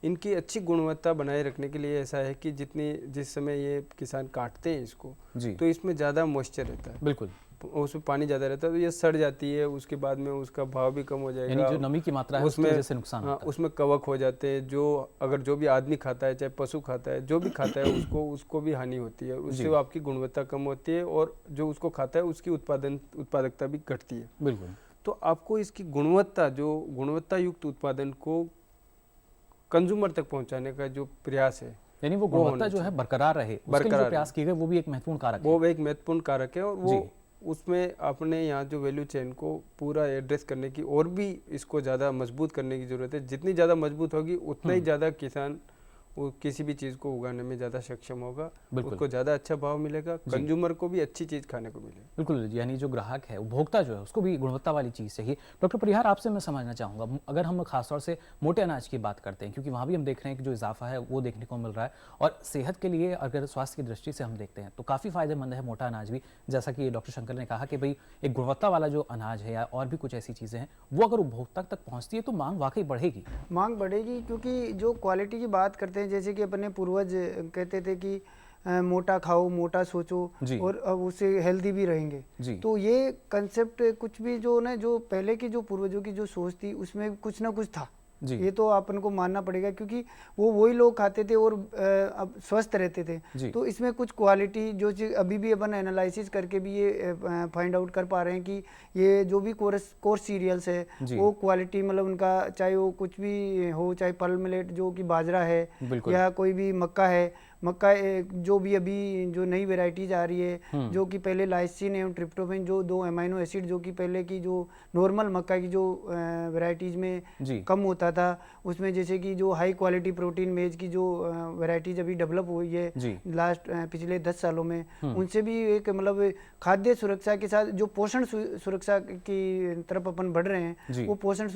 इनकी अच्छी गुणवत्ता बनाए रखने के लिए ऐसा है कि जिस समय ये किसान काटते हैं इसको जी, तो इसमें ज़्यादा मॉइस्चर रहता है। बिल्कुल। उसमें पानी ज़्यादा रहता है तो ये सड़ जाती है, उसके बाद में उसका भाव भी कम हो जाएगा। यानी जो नमी की मात्रा है उसकी वजह से नुकसान होता है। उसमें कवक हो जाते हैं, जो भी आदमी खाता है, चाहे पशु खाता है, जो भी खाता है उसको भी हानि होती है, उससे आपकी गुणवत्ता कम होती है और जो उसको खाता है उसकी उत्पादकता भी घटती है। बिल्कुल। तो आपको इसकी गुणवत्ता युक्त उत्पादन को कंज्यूमर तक पहुंचाने का जो प्रयास है, यानी वो गुणवत्ता जो है बरकरार रहे, उसके लिए जो प्रयास किए गए वो भी एक महत्वपूर्ण कारक है। वो एक महत्वपूर्ण कारक है और वो उसमें अपने यहाँ जो वैल्यू चेन को पूरा एड्रेस करने की और भी इसको ज़्यादा मजबूत करने की ज़रूरत है। जितनी ज़्यादा मजबूत होगी उतना ही ज़्यादा किसान वो किसी भी चीज़ को उगाने में ज़्यादा सक्षम होगा, उसको ज़्यादा अच्छा भाव मिलेगा, कंज्यूमर को भी अच्छी चीज़ खाने को मिलेगी। बिल्कुल, यानी जो ग्राहक है, उपभोक्ता जो है, उसको भी गुणवत्ता वाली चीज़ चाहिए। डॉक्टर परिहार, आपसे मैं समझना चाहूँगा, अगर हम खासतौर से मोटे अनाज की बात करते हैं, क्योंकि वहाँ भी हम देख रहे हैं कि जो इजाफा है वो देखने को मिल रहा है और सेहत के लिए अगर स्वास्थ्य की दृष्टि से हम देखते हैं तो काफ़ी फायदेमंद है मोटा अनाज भी। जैसा कि डॉक्टर शंकर ने कहा कि भाई एक गुणवत्ता वाला जो अनाज है या और भी कुछ ऐसी चीज़ें हैं वो अगर उपभोक्ता तक पहुँचती है तो मांग वाकई बढ़ेगी। मांग बढ़ेगी, क्योंकि जो क्वालिटी की बात करते हैं, जैसे कि अपने पूर्वज कहते थे कि मोटा खाओ, मोटा सोचो और उससे हेल्दी भी रहेंगे। तो ये कंसेप्ट कुछ भी जो पहले की जो पूर्वजों की जो सोच थी उसमें कुछ ना कुछ था, ये तो अपन को मानना पड़ेगा, क्योंकि वही लोग खाते थे और अब स्वस्थ रहते थे। तो इसमें कुछ क्वालिटी जो चीज़ अभी भी अपन एनालिसिस करके भी ये फाइंड आउट कर पा रहे हैं कि ये जो भी कोर्स सीरियल्स है वो क्वालिटी, मतलब उनका चाहे वो कुछ भी हो, चाहे पल मिलेट जो कि बाजरा है या कोई भी मक्का है, जो भी अभी जो नई वेराइटीज आ रही है, जो कि पहले लाइसिन एवं ट्रिप्टोफैन जो 2 अमाइनो एसिड जो कि पहले की जो नॉर्मल मक्का की जो वेराइटीज में कम होता था, उसमें जैसे कि जो हाई क्वालिटी प्रोटीन मेज की जो वेराइटीज अभी डेवलप हुई है लास्ट पिछले 10 सालों में, उनसे भी एक मतलब खाद्य सुरक्षा के साथ जो पोषण सुरक्षा की तरफ अपन बढ़ रहे हैं, वो पोषण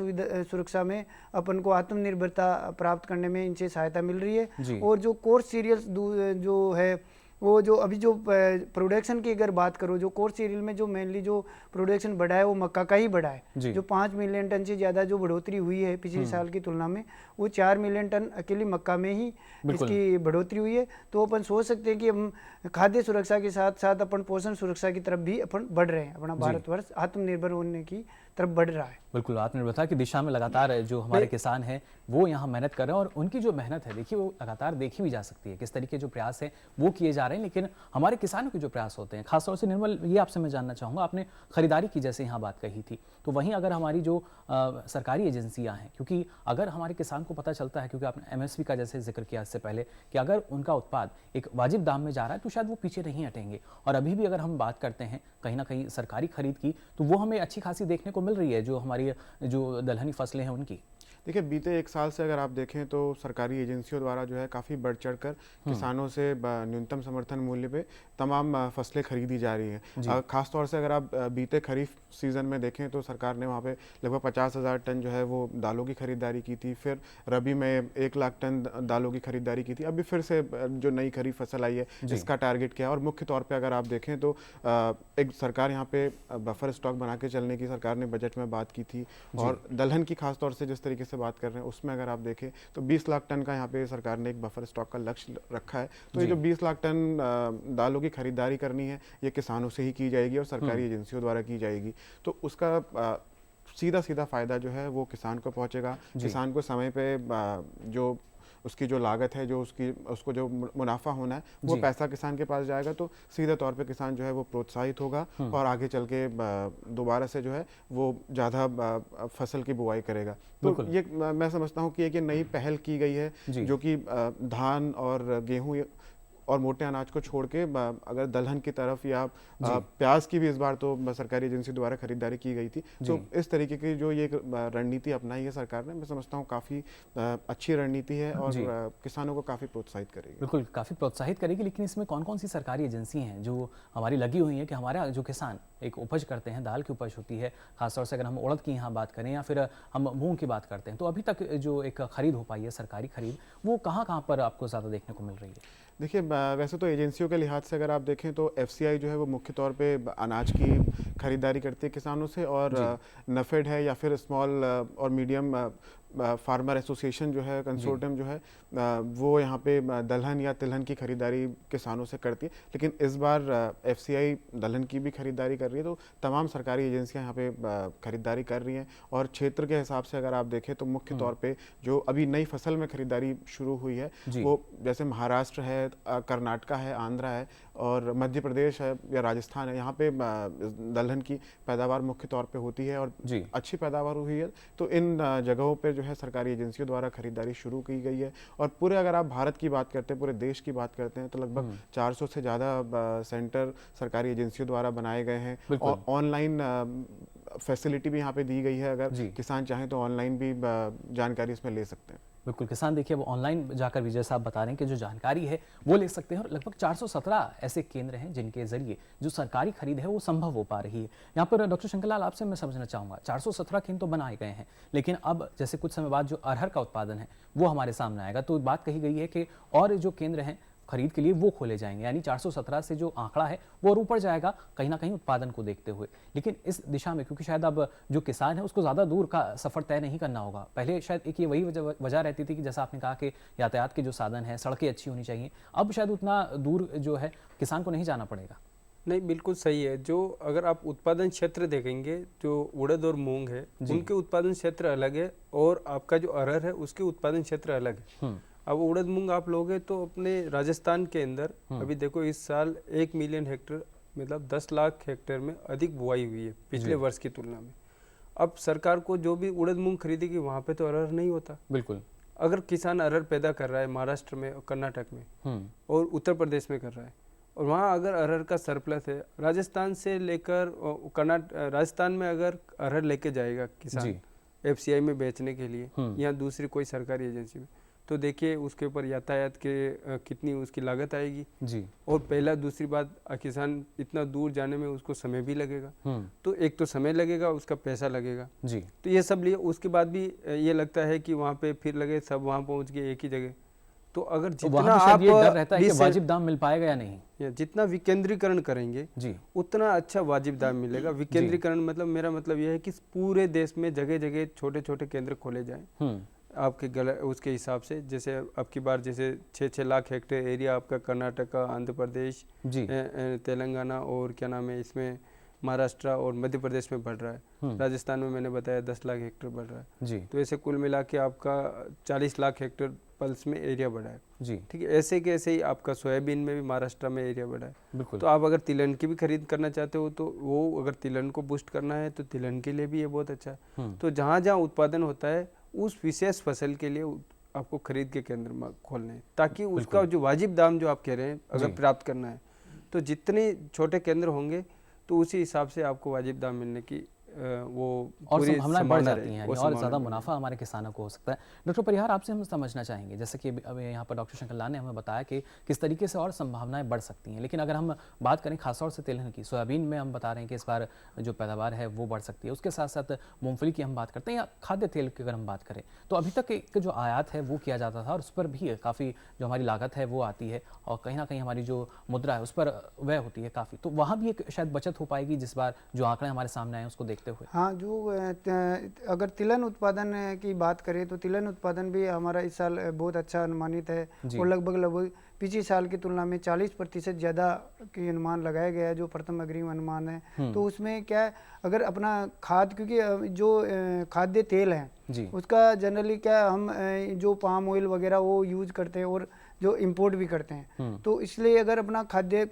सुरक्षा में अपन को आत्मनिर्भरता प्राप्त करने में इनसे सहायता मिल रही है। और जो कोर्स सीरियल्स जो है वो जो अभी जो प्रोडक्शन की अगर बात करो, जो कोर्स सीरियल में जो मेनली जो प्रोडक्शन बढ़ा है वो मक्का का ही बढ़ा है। जो 5 मिलियन टन से ज़्यादा जो बढ़ोतरी हुई है पिछले साल की तुलना में, वो 4 मिलियन टन अकेली मक्का में ही इसकी बढ़ोतरी हुई है। तो अपन सोच सकते हैं कि हम खाद्य सुरक्षा के साथ साथ अपन पोषण सुरक्षा की तरफ भी अपन बढ़ रहे हैं। अपना भारतवर्ष आत्मनिर्भर होने की तरफ बढ़ रहा है। बिल्कुल, आत्मनिर्भरता की दिशा में लगातार जो हमारे किसान हैं वो यहाँ मेहनत कर रहे हैं और उनकी जो मेहनत है देखिए वो लगातार देखी भी जा सकती है, किस तरीके जो प्रयास है वो किए जा रहे हैं। लेकिन हमारे किसानों के जो प्रयास होते हैं, खासतौर से निर्मल, ये आपसे मैं जानना चाहूँगा, आपने खरीदारी की जैसे यहाँ बात कही थी, तो वहीं अगर हमारी जो सरकारी एजेंसियाँ हैं, क्योंकि अगर हमारे किसान को पता चलता है, क्योंकि आपने MSP का जैसे जिक्र किया इससे पहले कि अगर उनका उत्पाद एक वाजिब दाम में जा रहा है तो शायद वो पीछे नहीं हटेंगे। और अभी भी अगर हम बात करते हैं कहीं ना कहीं सरकारी खरीद की, तो वो हमें अच्छी खासी देखने को मिल रही है जो हमारी जो दलहनी फसलें हैं उनकी। देखिए, बीते 1 साल से अगर आप देखें तो सरकारी एजेंसियों द्वारा जो है काफ़ी बढ़ चढ़ कर किसानों से न्यूनतम समर्थन मूल्य पे तमाम फसलें खरीदी जा रही हैं। खासतौर से अगर आप बीते खरीफ सीज़न में देखें तो सरकार ने वहाँ पे लगभग 50,000 टन जो है वो दालों की खरीदारी की थी। फिर रबी में 1 लाख टन दालों की खरीदारी की थी। अभी फिर से जो नई खरीफ फसल आई है इसका टारगेट किया। और मुख्य तौर पर अगर आप देखें तो एक सरकार यहाँ पे बफर स्टॉक बना के चलने की सरकार ने बजट में बात की थी। और दलहन की खासतौर से जिस तरीके से बात कर रहे हैं उसमें अगर आप देखें तो 20 लाख टन का यहाँ पे सरकार ने एक बफर स्टॉक का लक्ष्य रखा है। तो ये जो 20 लाख टन दालों की खरीदारी करनी है ये किसानों से ही की जाएगी और सरकारी एजेंसियों द्वारा की जाएगी। तो उसका सीधा फायदा जो है वो किसान को पहुंचेगा। किसान को समय पे जो उसकी जो लागत है, जो उसको जो मुनाफा होना है वो पैसा किसान के पास जाएगा। तो सीधे तौर पे किसान जो है वो प्रोत्साहित होगा और आगे चल के दोबारा से जो है वो ज़्यादा फसल की बुआई करेगा। तो ये मैं समझता हूँ कि एक नई पहल की गई है जो कि धान और गेहूँ और मोटे अनाज को छोड़ के अगर दलहन की तरफ या प्याज की भी इस बार तो सरकारी एजेंसी द्वारा खरीदारी की गई थी। तो इस तरीके की जो ये रणनीति अपनाई है सरकार ने, मैं समझता हूँ काफ़ी अच्छी रणनीति है और किसानों को काफ़ी प्रोत्साहित करेगी। बिल्कुल, काफ़ी प्रोत्साहित करेगी। लेकिन इसमें कौन कौन सी सरकारी एजेंसी हैं जो हमारी लगी हुई हैं कि हमारा जो किसान एक उपज करते हैं, दाल की उपज होती है, खासतौर से अगर हम उड़द की यहाँ बात करें या फिर हम मूंग की बात करते हैं, तो अभी तक जो एक खरीद हो पाई है सरकारी खरीद, वो कहाँ पर आपको ज़्यादा देखने को मिल रही है? देखिए, वैसे तो एजेंसियों के लिहाज से अगर आप देखें तो FCI जो है वो मुख्य तौर पे अनाज की खरीदारी करती है किसानों से, और नफेड है या फिर स्मॉल और मीडियम फार्मर एसोसिएशन जो है, कंसोर्टियम जो है, वो यहाँ पे दलहन या तिलहन की खरीदारी किसानों से करती है। लेकिन इस बार एफसीआई दलहन की भी खरीदारी कर रही है, तो तमाम सरकारी एजेंसियां यहाँ पे खरीदारी कर रही हैं। और क्षेत्र के हिसाब से अगर आप देखें तो मुख्य तौर पे जो अभी नई फसल में खरीदारी शुरू हुई है वो जैसे महाराष्ट्र है, कर्नाटका है, आंध्रा है और मध्य प्रदेश है या राजस्थान है, यहाँ पे दलहन की पैदावार मुख्य तौर पे होती है और अच्छी पैदावार हुई है। तो इन जगहों पे जो है सरकारी एजेंसियों द्वारा खरीदारी शुरू की गई है। और पूरे अगर आप भारत की बात करते हैं, पूरे देश की बात करते हैं, तो लगभग 400 से ज़्यादा सेंटर सरकारी एजेंसियों द्वारा बनाए गए हैं। और ऑनलाइन फैसिलिटी भी यहाँ पे दी गई है, अगर किसान चाहें तो ऑनलाइन भी जानकारी इसमें ले सकते हैं। बिल्कुल, किसान देखिए वो ऑनलाइन जाकर भी जैसा आप बता रहे हैं कि जो जानकारी है वो ले सकते हैं। और लगभग 417 ऐसे केंद्र हैं जिनके जरिए जो सरकारी खरीद है वो संभव हो पा रही है। यहाँ पर डॉक्टर शंकरलाल आपसे मैं समझना चाहूँगा, 417 केंद्र तो बनाए गए हैं, लेकिन अब जैसे कुछ समय बाद जो अरहर का उत्पादन है वो हमारे सामने आएगा, तो बात कही गई है कि और जो केंद्र हैं खरीद के लिए वो खोले जाएंगे, यानी 417 से जो आंकड़ा है वो और ऊपर जाएगा कहीं ना कहीं उत्पादन को देखते हुए। लेकिन इस दिशा में क्योंकि शायद अब जो किसान है उसको ज़्यादा दूर का सफ़र तय नहीं करना होगा, पहले शायद एक ये वही वजह रहती थी कि जैसा आपने कहा कि यातायात के जो साधन है, सड़कें अच्छी होनी चाहिए, अब शायद उतना दूर जो है किसान को नहीं जाना पड़ेगा। नहीं, बिल्कुल सही है। जो अगर आप उत्पादन क्षेत्र देखेंगे, जो उड़द और मूंग है उनके उत्पादन क्षेत्र अलग है और आपका जो अरहर है उसके उत्पादन क्षेत्र अलग है। अब उड़द मूंग आप लोगे तो अपने राजस्थान के अंदर अभी देखो इस साल 1 मिलियन हेक्टेयर मतलब 10 लाख हेक्टेयर में अधिक बुआई हुई है पिछले वर्ष की तुलना में। अब सरकार को जो भी उड़द मूंग खरीदेगी वहाँ पे तो अरहर नहीं होता। बिल्कुल, अगर किसान अरहर पैदा कर रहा है महाराष्ट्र में और कर्नाटक में और उत्तर प्रदेश में कर रहा है और वहाँ अगर अरहर का सरप्लस है, राजस्थान से लेकर राजस्थान में अगर अरहर लेके जाएगा किसान एफसीआई में बेचने के लिए या दूसरी कोई सरकारी एजेंसी में, तो देखिए उसके ऊपर यातायात के कितनी उसकी लागत आएगी जी। और पहला दूसरी बात, किसान इतना दूर जाने में उसको समय भी लगेगा, तो एक तो समय लगेगा, उसका पैसा लगेगा जी। तो ये सब लिए उसके बाद भी ये लगता है कि वहाँ पे फिर लगे सब वहाँ पहुँच गए एक ही जगह, तो अगर जितना आप ये डर रहता है कि वाजिब दाम मिल पाएगा या नहीं, जितना विकेंद्रीकरण करेंगे जी उतना अच्छा वाजिब दाम मिलेगा। विकेंद्रीकरण मतलब मेरा मतलब यह है कि पूरे देश में जगह जगह छोटे छोटे केंद्र खोले जाएं आपके उसके हिसाब से। जैसे अब की बार जैसे 6-6 लाख हेक्टेयर एरिया आपका कर्नाटक, आंध्र प्रदेश, तेलंगाना और क्या नाम है इसमें महाराष्ट्र और मध्य प्रदेश में बढ़ रहा है। राजस्थान में मैंने बताया 10 लाख हेक्टेयर बढ़ रहा है जी। तो ऐसे कुल मिला के आपका 40 लाख हेक्टेयर पल्स में एरिया बढ़ा है जी। ठीक है, ऐसे के ऐसे ही आपका सोयाबीन में भी महाराष्ट्र में एरिया बढ़ा है। बिल्कुल। तो आप अगर तिलहन की भी खरीद करना चाहते हो तो वो अगर तिलहन को बूस्ट करना है तो तिलहन के लिए भी ये बहुत अच्छा है। तो जहाँ जहाँ उत्पादन होता है उस विशेष फसल के लिए आपको खरीद के केंद्र खोलने हैं, ताकि उसका जो वाजिब दाम जो आप कह रहे हैं अगर प्राप्त करना है तो जितने छोटे केंद्र होंगे तो उसी हिसाब से आपको वाजिब दाम मिलने की वो और संभावनाएं बढ़ जाती हैं और ज़्यादा मुनाफा हमारे किसानों को हो सकता है। डॉक्टर परिहार, आपसे हम समझना चाहेंगे, जैसे कि अब यहाँ पर डॉक्टर शंकरलाल ने हमें बताया कि किस तरीके से और संभावनाएं बढ़ सकती हैं, लेकिन अगर हम बात करें खासतौर से तिलहन की, सोयाबीन में हम बता रहे हैं कि इस बार जो पैदावार है वो बढ़ सकती है, उसके साथ साथ मूंगफली की हम बात करते हैं या खाद्य तेल की अगर हम बात करें तो अभी तक एक जो आयात है वो किया जाता था और उस पर भी काफ़ी जो हमारी लागत है वो आती है और कहीं ना कहीं हमारी जो मुद्रा है उस पर व्यय होती है काफ़ी, तो वहाँ भी एक शायद बचत हो पाएगी जिस बार जो आंकड़े हमारे सामने आए उसको देखते हुए। हाँ, जो अगर तिलहन उत्पादन की बात करें तो तिलहन उत्पादन भी हमारा इस साल बहुत अच्छा अनुमानित है और लगभग पिछले साल की तुलना में 40% ज़्यादा की अनुमान लगाया गया है जो प्रथम अग्रिम अनुमान है। तो उसमें क्या है, अगर अपना खाद, क्योंकि जो खाद्य तेल है उसका जनरली क्या हम जो पाम ऑयल वगैरह वो यूज करते हैं और जो इंपोर्ट भी करते हैं, तो इसलिए अगर अपना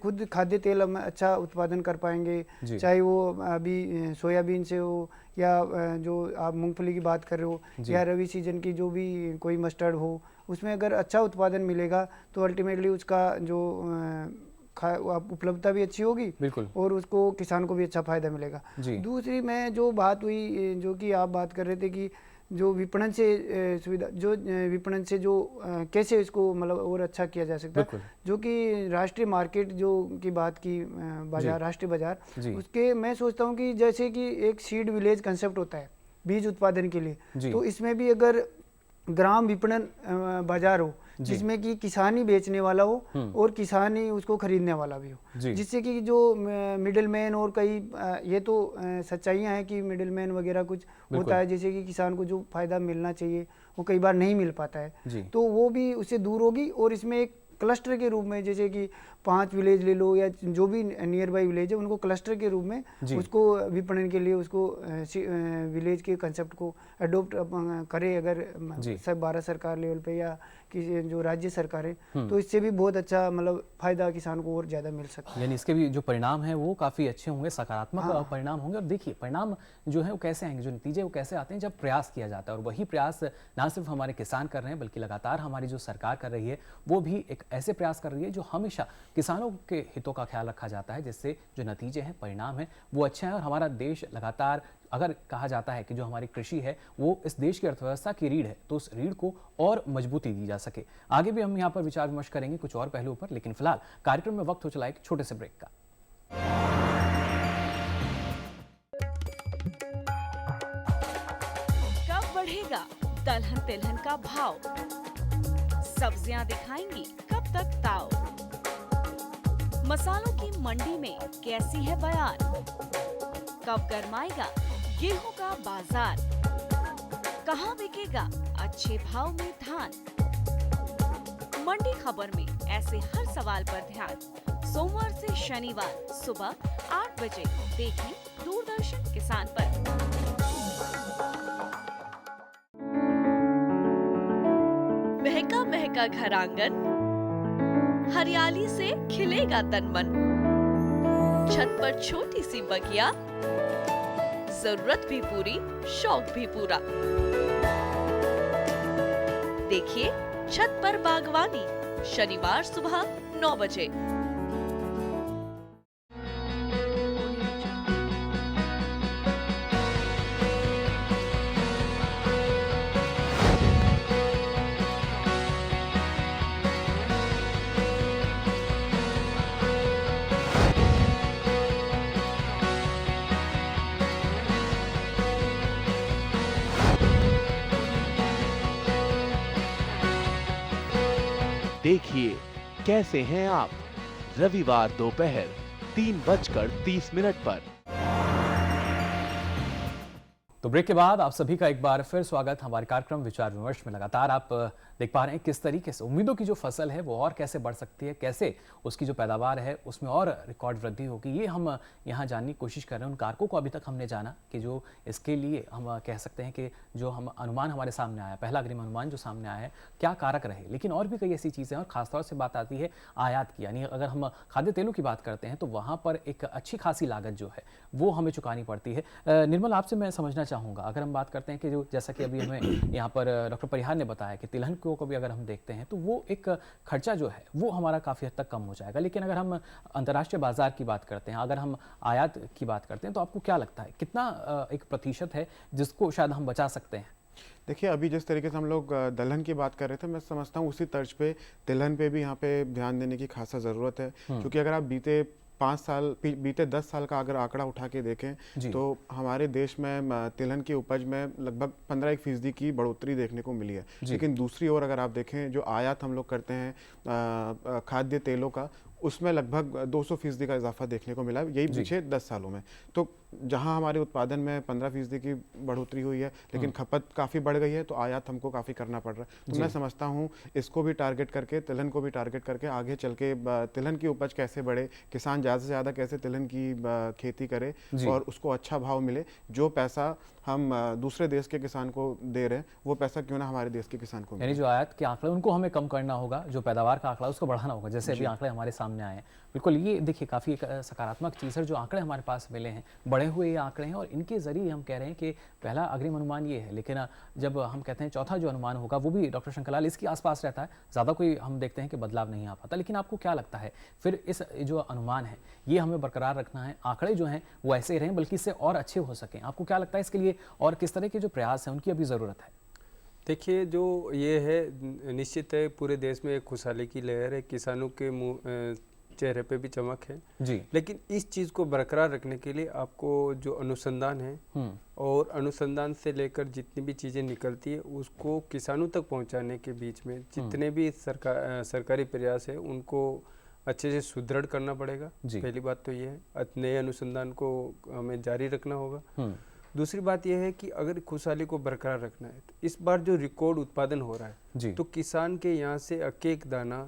खुद खाद्य तेल हम अच्छा उत्पादन कर पाएंगे, चाहे वो अभी सोयाबीन से हो या जो आप मूंगफली की बात कर रहे हो या रवि सीजन की जो भी कोई मस्टर्ड हो, उसमें अगर अच्छा उत्पादन मिलेगा तो अल्टीमेटली उसका जो उपलब्धता भी अच्छी होगी और उसको किसान को भी अच्छा फायदा मिलेगा। दूसरी में जो बात हुई, जो कि आप बात कर रहे थे कि जो विपणन से सुविधा, जो विपणन से जो कैसे इसको मतलब और अच्छा किया जा सकता है, जो कि राष्ट्रीय मार्केट जो की बात की बाजार, राष्ट्रीय बाजार, उसके मैं सोचता हूँ कि जैसे कि एक सीड विलेज कंसेप्ट होता है बीज उत्पादन के लिए, तो इसमें भी अगर ग्राम विपणन बाजार हो, जिसमें कि किसान ही बेचने वाला हो और किसान ही उसको खरीदने वाला भी हो, जिससे कि जो मिडिल मैन और कई ये तो सच्चाइयाँ हैं कि मिडिल मैन वगैरह कुछ होता है, जैसे कि किसान को जो फायदा मिलना चाहिए वो कई बार नहीं मिल पाता है, तो वो भी उससे दूर होगी। और इसमें एक क्लस्टर के रूप में, जैसे कि 5 विलेज ले लो या जो भी नियर बाई विलेज है, उनको क्लस्टर के रूप में उसको विपणन के लिए उसको विलेज के कंसेप्ट को अडोप्ट करे अगर सब भारत सरकार लेवल पे या कि जो राज्य सरकार है, तो इससे भी बहुत अच्छा मतलब फायदा किसान को और ज़्यादा मिल सकता है। यानी इसके भी जो परिणाम हैं वो काफ़ी अच्छे होंगे, सकारात्मक परिणाम होंगे। और देखिए परिणाम जो है वो कैसे आएंगे, जो नतीजे वो कैसे आते हैं जब प्रयास किया जाता है। और वही प्रयास ना सिर्फ हमारे किसान कर रहे हैं बल्कि लगातार हमारी जो सरकार कर रही है वो भी एक ऐसे प्रयास कर रही है जो हमेशा किसानों के हितों का ख्याल रखा जाता है, जिससे जो नतीजे हैं, परिणाम हैं वो अच्छे हैं। और हमारा देश लगातार, अगर कहा जाता है कि जो हमारी कृषि है वो इस देश की अर्थव्यवस्था की रीढ़ है, तो उस रीढ़ को और मजबूती दी जा सके। आगे भी हम यहाँ पर विचार विमर्श करेंगे कुछ और पहलुओं पर, लेकिन फिलहाल कार्यक्रम में वक्त हो चला एक छोटे से ब्रेक का। कब बढ़ेगा दलहन तिलहन का भाव? सब्जियां दिखाएंगी कब तक ताव? मसालों की मंडी में कैसी है बयार? कब गरमाएगा गेहूं का बाजार? कहां बिकेगा अच्छे भाव में धान? मंडी खबर में ऐसे हर सवाल पर ध्यान। सोमवार से शनिवार सुबह 8 बजे देखें दूरदर्शन किसान पर। महका महका घर आंगन, हरियाली से खिलेगा तन मन। छत पर छोटी सी बगिया, जरूरत भी पूरी शौक भी पूरा। देखिए छत पर बागवानी, शनिवार सुबह 9 बजे। देखिए कैसे हैं आप, रविवार दोपहर 3:30 पर। तो ब्रेक के बाद आप सभी का एक बार फिर स्वागत हमारे कार्यक्रम विचार विमर्श में। लगातार आप देख पा रहे हैं किस तरीके से उम्मीदों की जो फसल है वो और कैसे बढ़ सकती है, कैसे उसकी जो पैदावार है उसमें और रिकॉर्ड वृद्धि होगी, ये हम यहाँ जानने की कोशिश कर रहे हैं। उन कारकों को अभी तक हमने जाना कि जो इसके लिए हम कह सकते हैं कि जो हम अनुमान हमारे सामने आया, पहला अग्रिम अनुमान जो सामने आया है, क्या कारक रहे। लेकिन और भी कई ऐसी चीज़ें हैं और खासतौर से बात आती है आयात की। यानी अगर हम खाद्य तेलों की बात करते हैं तो वहाँ पर एक अच्छी खासी लागत जो है वो हमें चुकानी पड़ती है। निर्मल, आपसे मैं समझना चाहूँगा, अगर हम बात करते हैं कि जो जैसा कि अभी हमें यहाँ पर डॉक्टर परिहार ने बताया कि तिलहन को भी अगर हम देखते हैं तो वो एक खर्चा जो है वो हमारा काफ़ी हद तक कम हो जाएगा। लेकिन अगर हम अंतर्राष्ट्रीय बाजार की बात करते हैं, अगर हम आयात की बात करते हैं, तो आपको क्या लगता है कितना एक प्रतिशत है जिसको शायद हम बचा सकते हैं? देखिए, अभी जिस तरीके से हम लोग दलहन की बात कर रहे थे, मैं समझता हूँ उसी तर्ज पे तिलहन पे भी यहाँ पे ध्यान देने की खासा ज़रूरत है। क्योंकि अगर आप बीते 10 साल का अगर आंकड़ा उठा के देखें तो हमारे देश में तिलहन की उपज में लगभग 15% की बढ़ोतरी देखने को मिली है। लेकिन दूसरी ओर अगर आप देखें, जो आयात हम लोग करते हैं खाद्य तेलों का, उसमें लगभग 200% का इजाफा देखने को मिला है यही पिछले 10 सालों में। तो जहां हमारे उत्पादन में 15% की बढ़ोतरी हुई है, लेकिन खपत काफ़ी बढ़ गई है, तो आयात हमको काफ़ी करना पड़ रहा है। तो मैं समझता हूं इसको भी टारगेट करके, तिलहन को भी टारगेट करके आगे चल के तिलहन की उपज कैसे बढ़े, किसान ज़्यादा से ज़्यादा कैसे तिलहन की खेती करे और उसको अच्छा भाव मिले। जो पैसा हम दूसरे देश के किसान को दे रहे हैं वो पैसा क्यों ना हमारे देश के किसान को मिले। यानी जो आयात के आंकड़े उनको हमें कम करना होगा, जो पैदावार का आंकड़ा उसको बढ़ाना होगा, जैसे अभी आंकड़े हमारे सामने आए हैं। बिल्कुल, ये देखिए काफ़ी एक सकारात्मक चीज़ है जो आंकड़े हमारे पास मिले हैं, बढ़े हुए ये आंकड़े हैं और इनके ज़रिए हम कह रहे हैं कि पहला अग्रिम अनुमान ये है। लेकिन जब हम कहते हैं चौथा जो अनुमान होगा वो भी डॉक्टर शंकरलाल इसके आसपास रहता है, ज़्यादा कोई हम देखते हैं कि बदलाव नहीं आ पाता। लेकिन आपको क्या लगता है फिर इस जो अनुमान है ये हमें बरकरार रखना है, आंकड़े जो हैं वो ऐसे ही रहें बल्कि इससे और अच्छे हो सकें? आपको क्या लगता है इसके लिए और किस तरह के जो प्रयास हैं उनकी अभी ज़रूरत है? देखिए, जो ये है निश्चित है पूरे देश में एक खुशहाली की लहर है, किसानों के चेहरे पे भी चमक है जी। लेकिन इस चीज़ को बरकरार रखने के लिए आपको जो अनुसंधान है और अनुसंधान से लेकर जितनी भी चीज़ें निकलती है उसको किसानों तक पहुंचाने के बीच में जितने भी सरकारी प्रयास है उनको अच्छे से सुदृढ़ करना पड़ेगा। पहली बात तो ये है, नए अनुसंधान को हमें जारी रखना होगा। दूसरी बात यह है कि अगर खुशहाली को बरकरार रखना है तो इस बार जो रिकॉर्ड उत्पादन हो रहा है तो किसान के यहाँ से एक एक दाना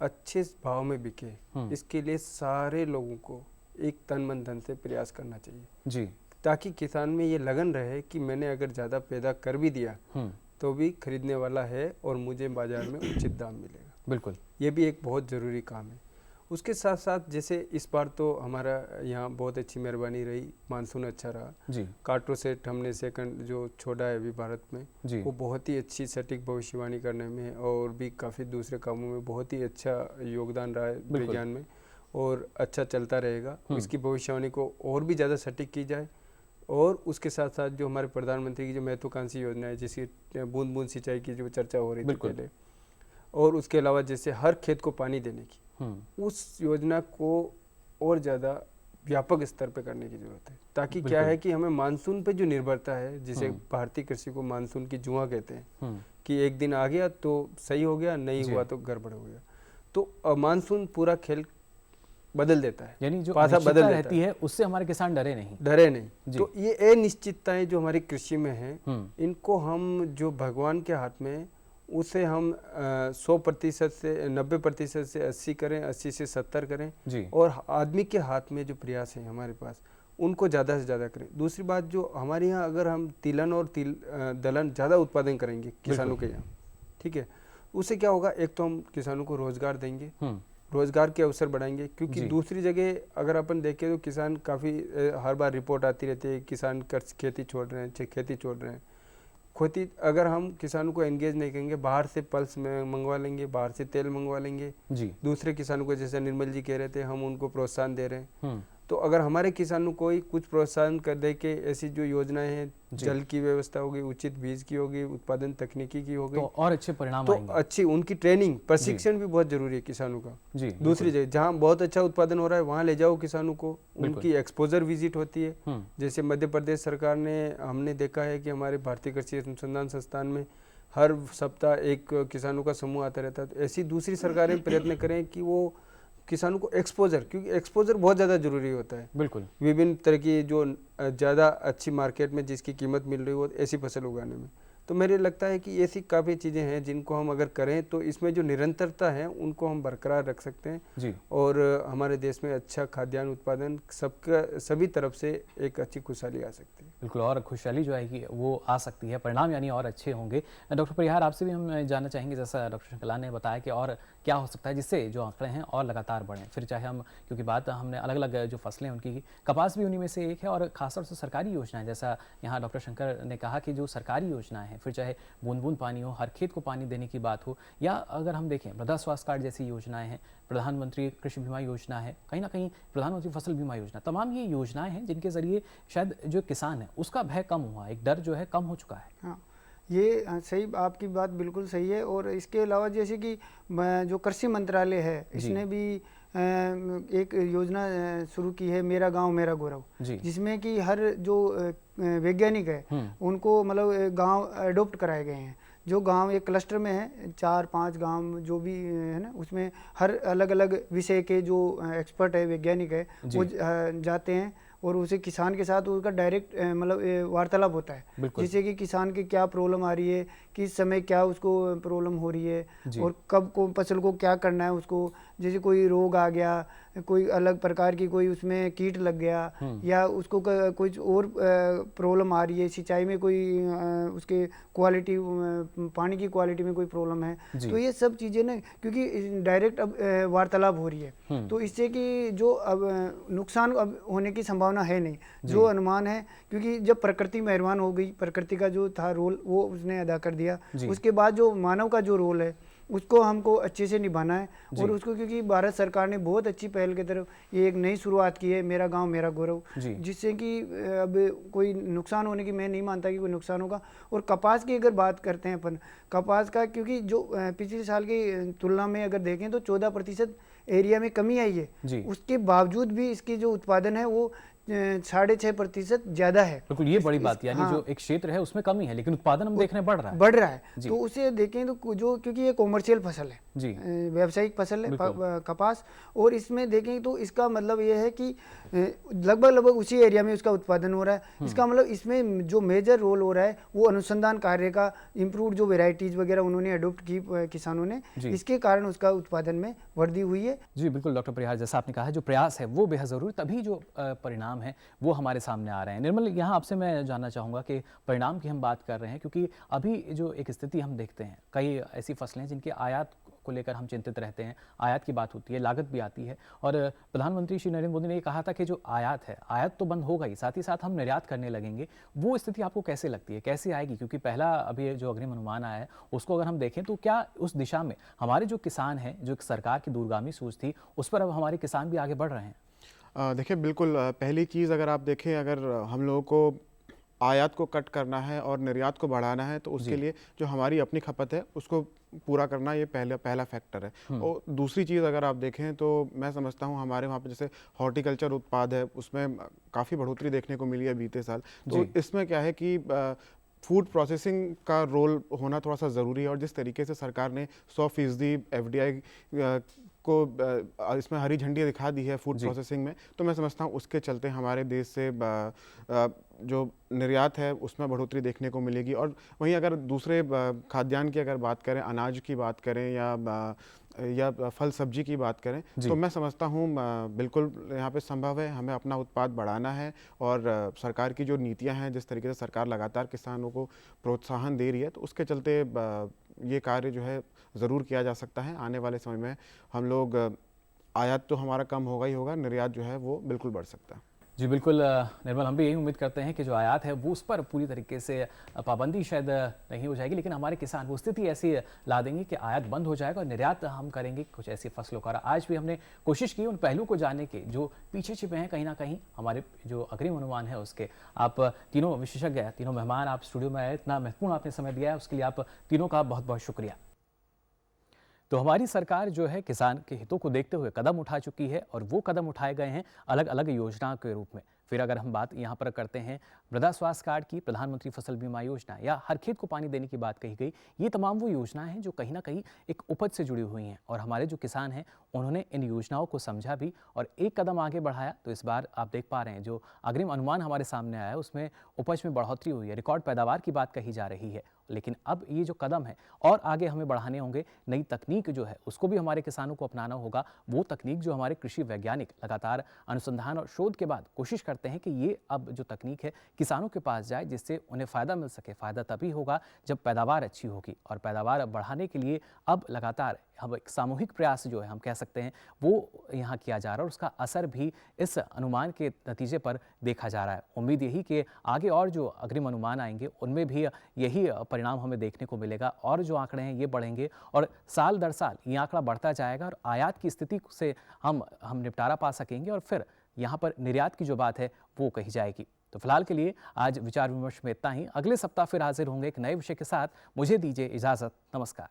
अच्छे भाव में बिके, इसके लिए सारे लोगों को एक तन मन धन से प्रयास करना चाहिए जी, ताकि किसान में ये लगन रहे कि मैंने अगर ज़्यादा पैदा कर भी दिया तो भी खरीदने वाला है और मुझे बाजार में उचित दाम मिलेगा। बिल्कुल, ये भी एक बहुत ज़रूरी काम है। उसके साथ साथ जैसे इस बार तो हमारा यहाँ बहुत अच्छी मेहरबानी रही, मानसून अच्छा रहा जी। कार्टो सेट हमने सेकंड जो छोड़ा है अभी भारत में जी, वो बहुत ही अच्छी सटीक भविष्यवाणी करने में और भी काफ़ी दूसरे कामों में बहुत ही अच्छा योगदान रहा है विज्ञान में और अच्छा चलता रहेगा। इसकी भविष्यवाणी को और भी ज़्यादा सटीक की जाए और उसके साथ साथ जो हमारे प्रधानमंत्री की जो महत्वाकांक्षी योजना है जिसकी बूंद बूंद सिंचाई की जो चर्चा हो रही थी पहले, और उसके अलावा जैसे हर खेत को पानी देने की उस योजना को और ज़्यादा व्यापक स्तर पे करने की जरूरत है, ताकि क्या है कि हमें मानसून पे जो निर्भरता है जिसे भारतीय कृषि को मानसून की जुआ कहते हैं कि एक दिन आ गया तो सही हो गया, नहीं हुआ तो गड़बड़ हो गया, तो मानसून पूरा खेल बदल देता है, यानी जो बदल रहती है उससे हमारे किसान डरे नहीं। तो ये अनिश्चितताएं जो हमारी कृषि में है इनको हम जो भगवान के हाथ में उसे हम 100% से 90% से 80 करें, 80 से 70 करें जी। और आदमी के हाथ में जो प्रयास है हमारे पास उनको ज़्यादा से ज़्यादा करें। दूसरी बात जो हमारे यहाँ अगर हम तिलहन और दलहन ज़्यादा उत्पादन करेंगे किसानों के यहाँ, ठीक है, उससे क्या होगा, एक तो हम किसानों को रोजगार देंगे, रोजगार के अवसर बढ़ाएंगे, क्योंकि दूसरी जगह अगर अपन देखें तो किसान काफ़ी हर बार रिपोर्ट आती रहती है किसान खेती छोड़ रहे हैं। खेती अगर हम किसानों को एंगेज नहीं करेंगे, बाहर से पल्स में मंगवा लेंगे, बाहर से तेल मंगवा लेंगे जी। दूसरे किसानों को जैसे निर्मल जी कह रहे थे हम उनको प्रोत्साहन दे रहे हैं, तो अगर हमारे किसानों को ही कुछ प्रोत्साहन कर दे के ऐसी जो योजनाएं हैं, जल की व्यवस्था होगी, उचित बीज की होगी, उत्पादन तकनीकी की होगी, तो और अच्छे परिणाम तो आएंगे। अच्छी उनकी ट्रेनिंग प्रशिक्षण भी बहुत जरूरी है किसानों का जी। दूसरी जगह जहाँ बहुत अच्छा उत्पादन हो रहा है वहाँ ले जाओ किसानों को, उनकी एक्सपोजर विजिट होती है। जैसे मध्य प्रदेश सरकार ने हमने देखा है कि हमारे भारतीय कृषि अनुसंधान संस्थान में हर सप्ताह एक किसानों का समूह आता रहता है, तो ऐसी दूसरी सरकारें प्रयत्न करें कि वो किसानों को एक्सपोजर, क्योंकि एक्सपोजर बहुत ज़्यादा जरूरी होता है, बिल्कुल, विभिन्न तरह की जो ज़्यादा अच्छी मार्केट में जिसकी कीमत मिल रही हो ऐसी फसल उगाने में। तो मेरे लगता है कि ऐसी काफ़ी चीज़ें हैं जिनको हम अगर करें तो इसमें जो निरंतरता है उनको हम बरकरार रख सकते हैं जी। और हमारे देश में अच्छा खाद्यान्न उत्पादन सबका सभी तरफ से एक अच्छी खुशहाली आ सकती है। बिल्कुल, और खुशहाली जो है वो आ सकती है, परिणाम यानी और अच्छे होंगे। डॉक्टर परिहार, आपसे भी हम जानना चाहेंगे, जैसा डॉक्टर शंकरलाल ने बताया कि और क्या हो सकता है जिससे जो आंकड़े हैं और लगातार बढ़ें, फिर चाहे हम, क्योंकि बात हमने अलग अलग जो फसलें उनकी, कपास भी उन्हीं में से एक है, और खासतौर से सरकारी योजनाएं, जैसा यहाँ डॉक्टर शंकर ने कहा कि जो सरकारी योजनाएं हैं, फिर चाहे बूंद बूंद पानी हो, हर खेत को पानी देने की बात हो, या अगर हम देखें मृदा स्वास्थ्य कार्ड जैसी योजनाएं हैं, प्रधानमंत्री कृषि बीमा योजना है, कहीं ना कहीं प्रधानमंत्री फसल बीमा योजना, तमाम ये योजनाएं हैं जिनके जरिए शायद जो किसान है उसका भय कम हुआ, एक डर जो है कम हो चुका है। हाँ, ये सही, आपकी बात बिल्कुल सही है। और इसके अलावा जैसे कि जो कृषि मंत्रालय है इसने भी एक योजना शुरू की है, मेरा गांव मेरा गौरव, जिसमें कि हर जो वैज्ञानिक है उनको मतलब गांव अडोप्ट कराए गए हैं। जो गांव एक क्लस्टर में है, 4-5 गांव जो भी है ना, उसमें हर अलग अलग विषय के जो एक्सपर्ट है, वैज्ञानिक है, वो जाते हैं और उसे किसान के साथ उसका डायरेक्ट मतलब वार्तालाप होता है, जिससे कि किसान की क्या प्रॉब्लम आ रही है, किस समय क्या उसको प्रॉब्लम हो रही है और कब को फसल को क्या करना है उसको, जैसे कोई रोग आ गया, कोई अलग प्रकार की कोई उसमें कीट लग गया, या उसको कुछ और प्रॉब्लम आ रही है, सिंचाई में कोई उसके क्वालिटी, पानी की क्वालिटी में कोई प्रॉब्लम है, तो ये सब चीज़ें ना, क्योंकि डायरेक्ट अब वार्तालाप हो रही है, तो इससे कि जो अब नुकसान अब होने की संभावना है नहीं, जो अनुमान है, क्योंकि जब प्रकृति मेहरबान हो गई, प्रकृति का जो था रोल वो उसने अदा कर दिया, उसके बाद जो मानव का जो रोल है उसको हमको अच्छे से निभाना है। और उसको क्योंकि भारत सरकार ने बहुत अच्छी पहल की तरफ ये एक नई शुरुआत की है, मेरा गांव मेरा गौरव, जिससे कि अब कोई नुकसान होने की मैं नहीं मानता कि कोई नुकसान होगा। और कपास की अगर बात करते हैं अपन, कपास का क्योंकि जो पिछले साल की तुलना में अगर देखें तो 14% एरिया में कमी आई है, उसके बावजूद भी इसकी जो उत्पादन है वो 6.5% ज्यादा है। बिल्कुल, ये बड़ी बात, यानी जो एक क्षेत्र है उसमें कमी है लेकिन उत्पादन हम देख रहे हैं बढ़ रहा है। तो उसे देखें तो जो क्योंकि ये कॉमर्शियल फसल है जी, व्यावसायिक फसल है कपास, और इसमें देखें तो इसका मतलब ये है कि लगभग उसी एरिया में उसका उत्पादन हो रहा है। इसका मतलब इसमें जो मेजर रोल हो रहा है वो अनुसंधान कार्य का, इम्प्रूव जो वेराइटीज वगैरह उन्होंने अडोप्ट की किसानों ने, इसके कारण उसका उत्पादन में वृद्धि हुई है। जी बिल्कुल डॉक्टर परिहार, जैसा आपने कहा जो प्रयास है वो बेहद जरूरी, तभी जो परिणाम है वो हमारे सामने आ रहे हैं। निर्मल, यहाँ आपसे मैं जानना चाहूँगा कि परिणाम की हम बात कर रहे हैं क्योंकि अभी जो एक स्थिति हम देखते हैं, कई ऐसी फसलें जिनके आयात को लेकर हम चिंतित रहते हैं, आयात की बात होती है, लागत भी आती है, और प्रधानमंत्री श्री नरेंद्र मोदी ने ये कहा था कि जो आयात है, आयात तो बंद होगा ही, साथ ही साथ हम निर्यात करने लगेंगे। वो स्थिति आपको कैसे लगती है, कैसे आएगी? क्योंकि पहला अभी जो अग्रिम अनुमान आया है उसको अगर हम देखें तो क्या उस दिशा में हमारे जो किसान हैं, जो एक सरकार की दूरगामी सोच थी, उस पर अब हमारे किसान भी आगे बढ़ रहे हैं? देखिए बिल्कुल, पहली चीज़ अगर आप देखें, अगर हम लोगों को आयात को कट करना है और निर्यात को बढ़ाना है तो उसके लिए जो हमारी अपनी खपत है उसको पूरा करना, ये पहला फैक्टर है। और दूसरी चीज़ अगर आप देखें तो मैं समझता हूँ हमारे वहाँ पे जैसे हॉर्टिकल्चर उत्पाद है उसमें काफ़ी बढ़ोतरी देखने को मिली है बीते साल। तो इसमें क्या है कि फूड प्रोसेसिंग का रोल होना थोड़ा सा ज़रूरी है, और जिस तरीके से सरकार ने 100% FDI को इसमें हरी झंडी दिखा दी है फूड प्रोसेसिंग में, तो मैं समझता हूँ उसके चलते हमारे देश से जो निर्यात है उसमें बढ़ोतरी देखने को मिलेगी। और वहीं अगर दूसरे खाद्यान्न की अगर बात करें, अनाज की बात करें या फल सब्जी की बात करें, तो मैं समझता हूँ बिल्कुल यहाँ पे संभव है, हमें अपना उत्पाद बढ़ाना है। और सरकार की जो नीतियाँ हैं, जिस तरीके से सरकार लगातार किसानों को प्रोत्साहन दे रही है, तो उसके चलते ये कार्य जो है ज़रूर किया जा सकता है। आने वाले समय में हम लोग आयात तो हमारा कम होगा ही होगा, निर्यात जो है वो बिल्कुल बढ़ सकता है। जी बिल्कुल निर्मल, हम भी यही उम्मीद करते हैं कि जो आयात है वो उस पर पूरी तरीके से पाबंदी शायद नहीं हो जाएगी, लेकिन हमारे किसान वो स्थिति ऐसी ला देंगे कि आयात बंद हो जाएगा और निर्यात हम करेंगे कुछ ऐसी फसलों का। आज भी हमने कोशिश की उन पहलू को जानने के जो पीछे छिपे हैं कहीं ना कहीं हमारे जो अग्रिम अनुमान है उसके। आप तीनों विशेषज्ञ, तीनों मेहमान आप स्टूडियो में आए, इतना महत्वपूर्ण आपने समय दिया है, उसके लिए आप तीनों का बहुत बहुत शुक्रिया। तो हमारी सरकार जो है किसान के हितों को देखते हुए कदम उठा चुकी है, और वो कदम उठाए गए हैं अलग अलग योजनाओं के रूप में। फिर अगर हम बात यहाँ पर करते हैं मृदा स्वास्थ्य कार्ड की, प्रधानमंत्री फसल बीमा योजना, या हर खेत को पानी देने की बात कही गई, ये तमाम वो योजनाएं हैं जो कहीं ना कहीं एक उपज से जुड़ी हुई हैं, और हमारे जो किसान हैं उन्होंने इन योजनाओं को समझा भी और एक कदम आगे बढ़ाया। तो इस बार आप देख पा रहे हैं जो अग्रिम अनुमान हमारे सामने आया है उसमें उपज में बढ़ोतरी हुई है, रिकॉर्ड पैदावार की बात कही जा रही है। लेकिन अब ये जो कदम है और आगे हमें बढ़ाने होंगे, नई तकनीक जो है उसको भी हमारे किसानों को अपनाना होगा। वो तकनीक जो हमारे कृषि वैज्ञानिक लगातार अनुसंधान और शोध के बाद कोशिश करते हैं कि ये अब जो तकनीक है किसानों के पास जाए, जिससे उन्हें फ़ायदा मिल सके। फ़ायदा तभी होगा जब पैदावार अच्छी होगी, और पैदावार बढ़ाने के लिए अब लगातार हम एक सामूहिक प्रयास जो है हम कह सकते हैं वो यहाँ किया जा रहा है, और उसका असर भी इस अनुमान के नतीजे पर देखा जा रहा है। उम्मीद यही कि आगे और जो अग्रिम अनुमान आएंगे उनमें भी यही परिणाम हमें देखने को मिलेगा, और जो आंकड़े हैं ये बढ़ेंगे, और साल दर साल ये आंकड़ा बढ़ता जाएगा, और आयात की स्थिति से हम निपटारा पा सकेंगे, और फिर यहाँ पर निर्यात की जो बात है वो कही जाएगी। तो फिलहाल के लिए आज विचार विमर्श में इतना ही। अगले सप्ताह फिर हाजिर होंगे एक नए विषय के साथ। मुझे दीजिए इजाज़त। नमस्कार।